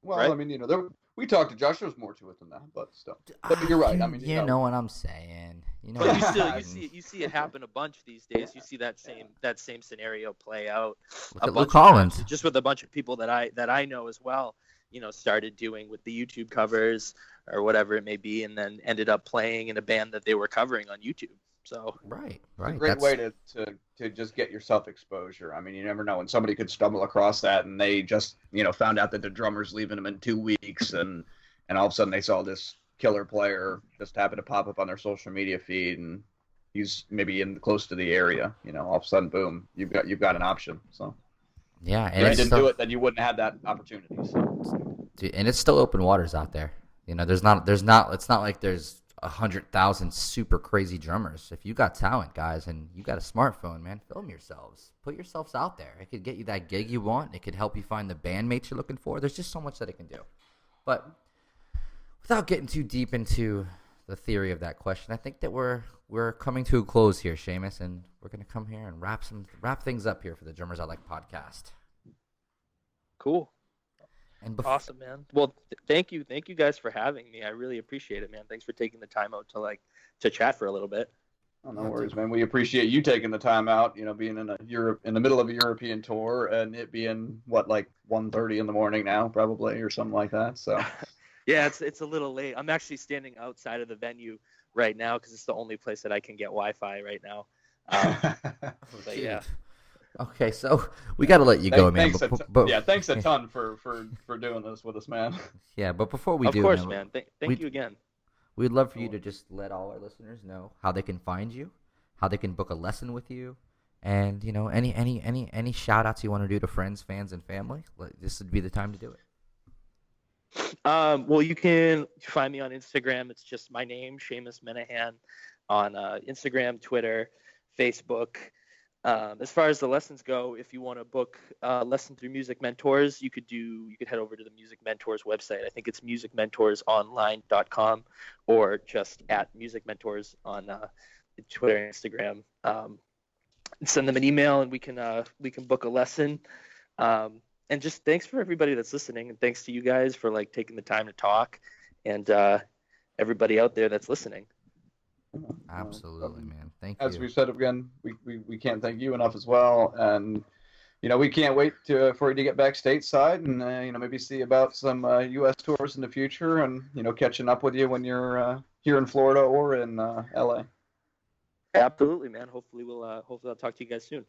Well, Right. I mean, we talked to Josh. There's more to it than that, but still. But you're right. I mean, you know what I'm saying. You know, But what you I'm still saying. you see it happen a bunch these days. You see that same scenario play out Look a at Luke bunch of Collins. times, just with a bunch of people that I know as well. You know, started doing with the YouTube covers or whatever it may be, and then ended up playing in a band that they were covering on YouTube. So Right. it's a great way to just get yourself exposure. I mean, you never know when somebody could stumble across that and they just, found out that the drummer's leaving them in 2 weeks, and all of a sudden they saw this killer player just happen to pop up on their social media feed, and he's maybe in close to the area. All of a sudden, boom, you've got an option. So Yeah, if and you it's didn't still, do it, then you wouldn't have that opportunity. So. dude, and it's still open waters out there. It's not like there's 100,000 super crazy drummers. If you got talent, guys, and you got a smartphone, man, film yourselves. Put yourselves out there. It could get you that gig you want. It could help you find the bandmates you're looking for. There's just so much that it can do. But without getting too deep into the theory of that question, I think that we're coming to a close here, Seamus, and we're gonna come here and wrap things up here for the Drummers I Like podcast. cool. And Awesome, man. Well, thank you guys for having me. I really appreciate it, man. Thanks for taking the time out to chat for a little bit. Oh, no worries, man. We appreciate you taking the time out. Being in the middle of a European tour, and it being like 1:30 in the morning now, probably, or something like that. So. Yeah, it's a little late. I'm actually standing outside of the venue right now because it's the only place that I can get Wi-Fi right now. But yeah. Okay, so we got to let you go, man. Thanks a ton for doing this with us, man. Yeah, but before we of do, course, man. Thank you again. We'd love for you to just let all our listeners know how they can find you, how they can book a lesson with you, and any shout outs you want to do to friends, fans, and family. This would be the time to do it. Well, you can find me on Instagram. It's just my name, Seamus Menihane, on Instagram, Twitter, Facebook. As far as the lessons go, if you want to book a lesson through Music Mentors, you could head over to the Music Mentors website. I think it's musicmentorsonline.com, or just at Music Mentors on Twitter and Instagram. Send them an email and we can book a lesson. And just thanks for everybody that's listening, and thanks to you guys for taking the time to talk, and everybody out there that's listening. Absolutely, man. Thank you. As we said again, we can't thank you enough as well, and we can't wait for you to get back stateside, and maybe see about some U.S. tours in the future, and catching up with you when you're here in Florida or in L.A. Absolutely, man. Hopefully I'll talk to you guys soon.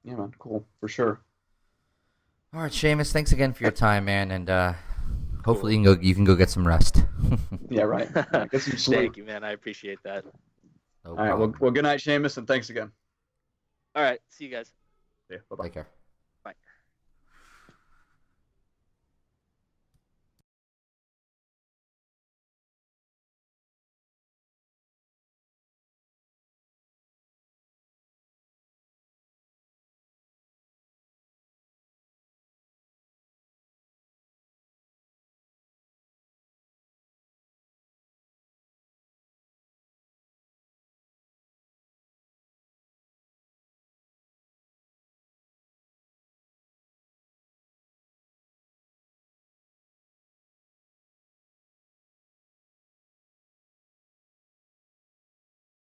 Yeah, man. Cool, for sure. All right, Seamus. Thanks again for your time, man, and hopefully you can go get some rest. Yeah, right. Get some sleep. Thank you, man. I appreciate that. No All right. problem. Well, good night, Seamus, and thanks again. All right. See you guys. Yeah. Bye-bye. Take care.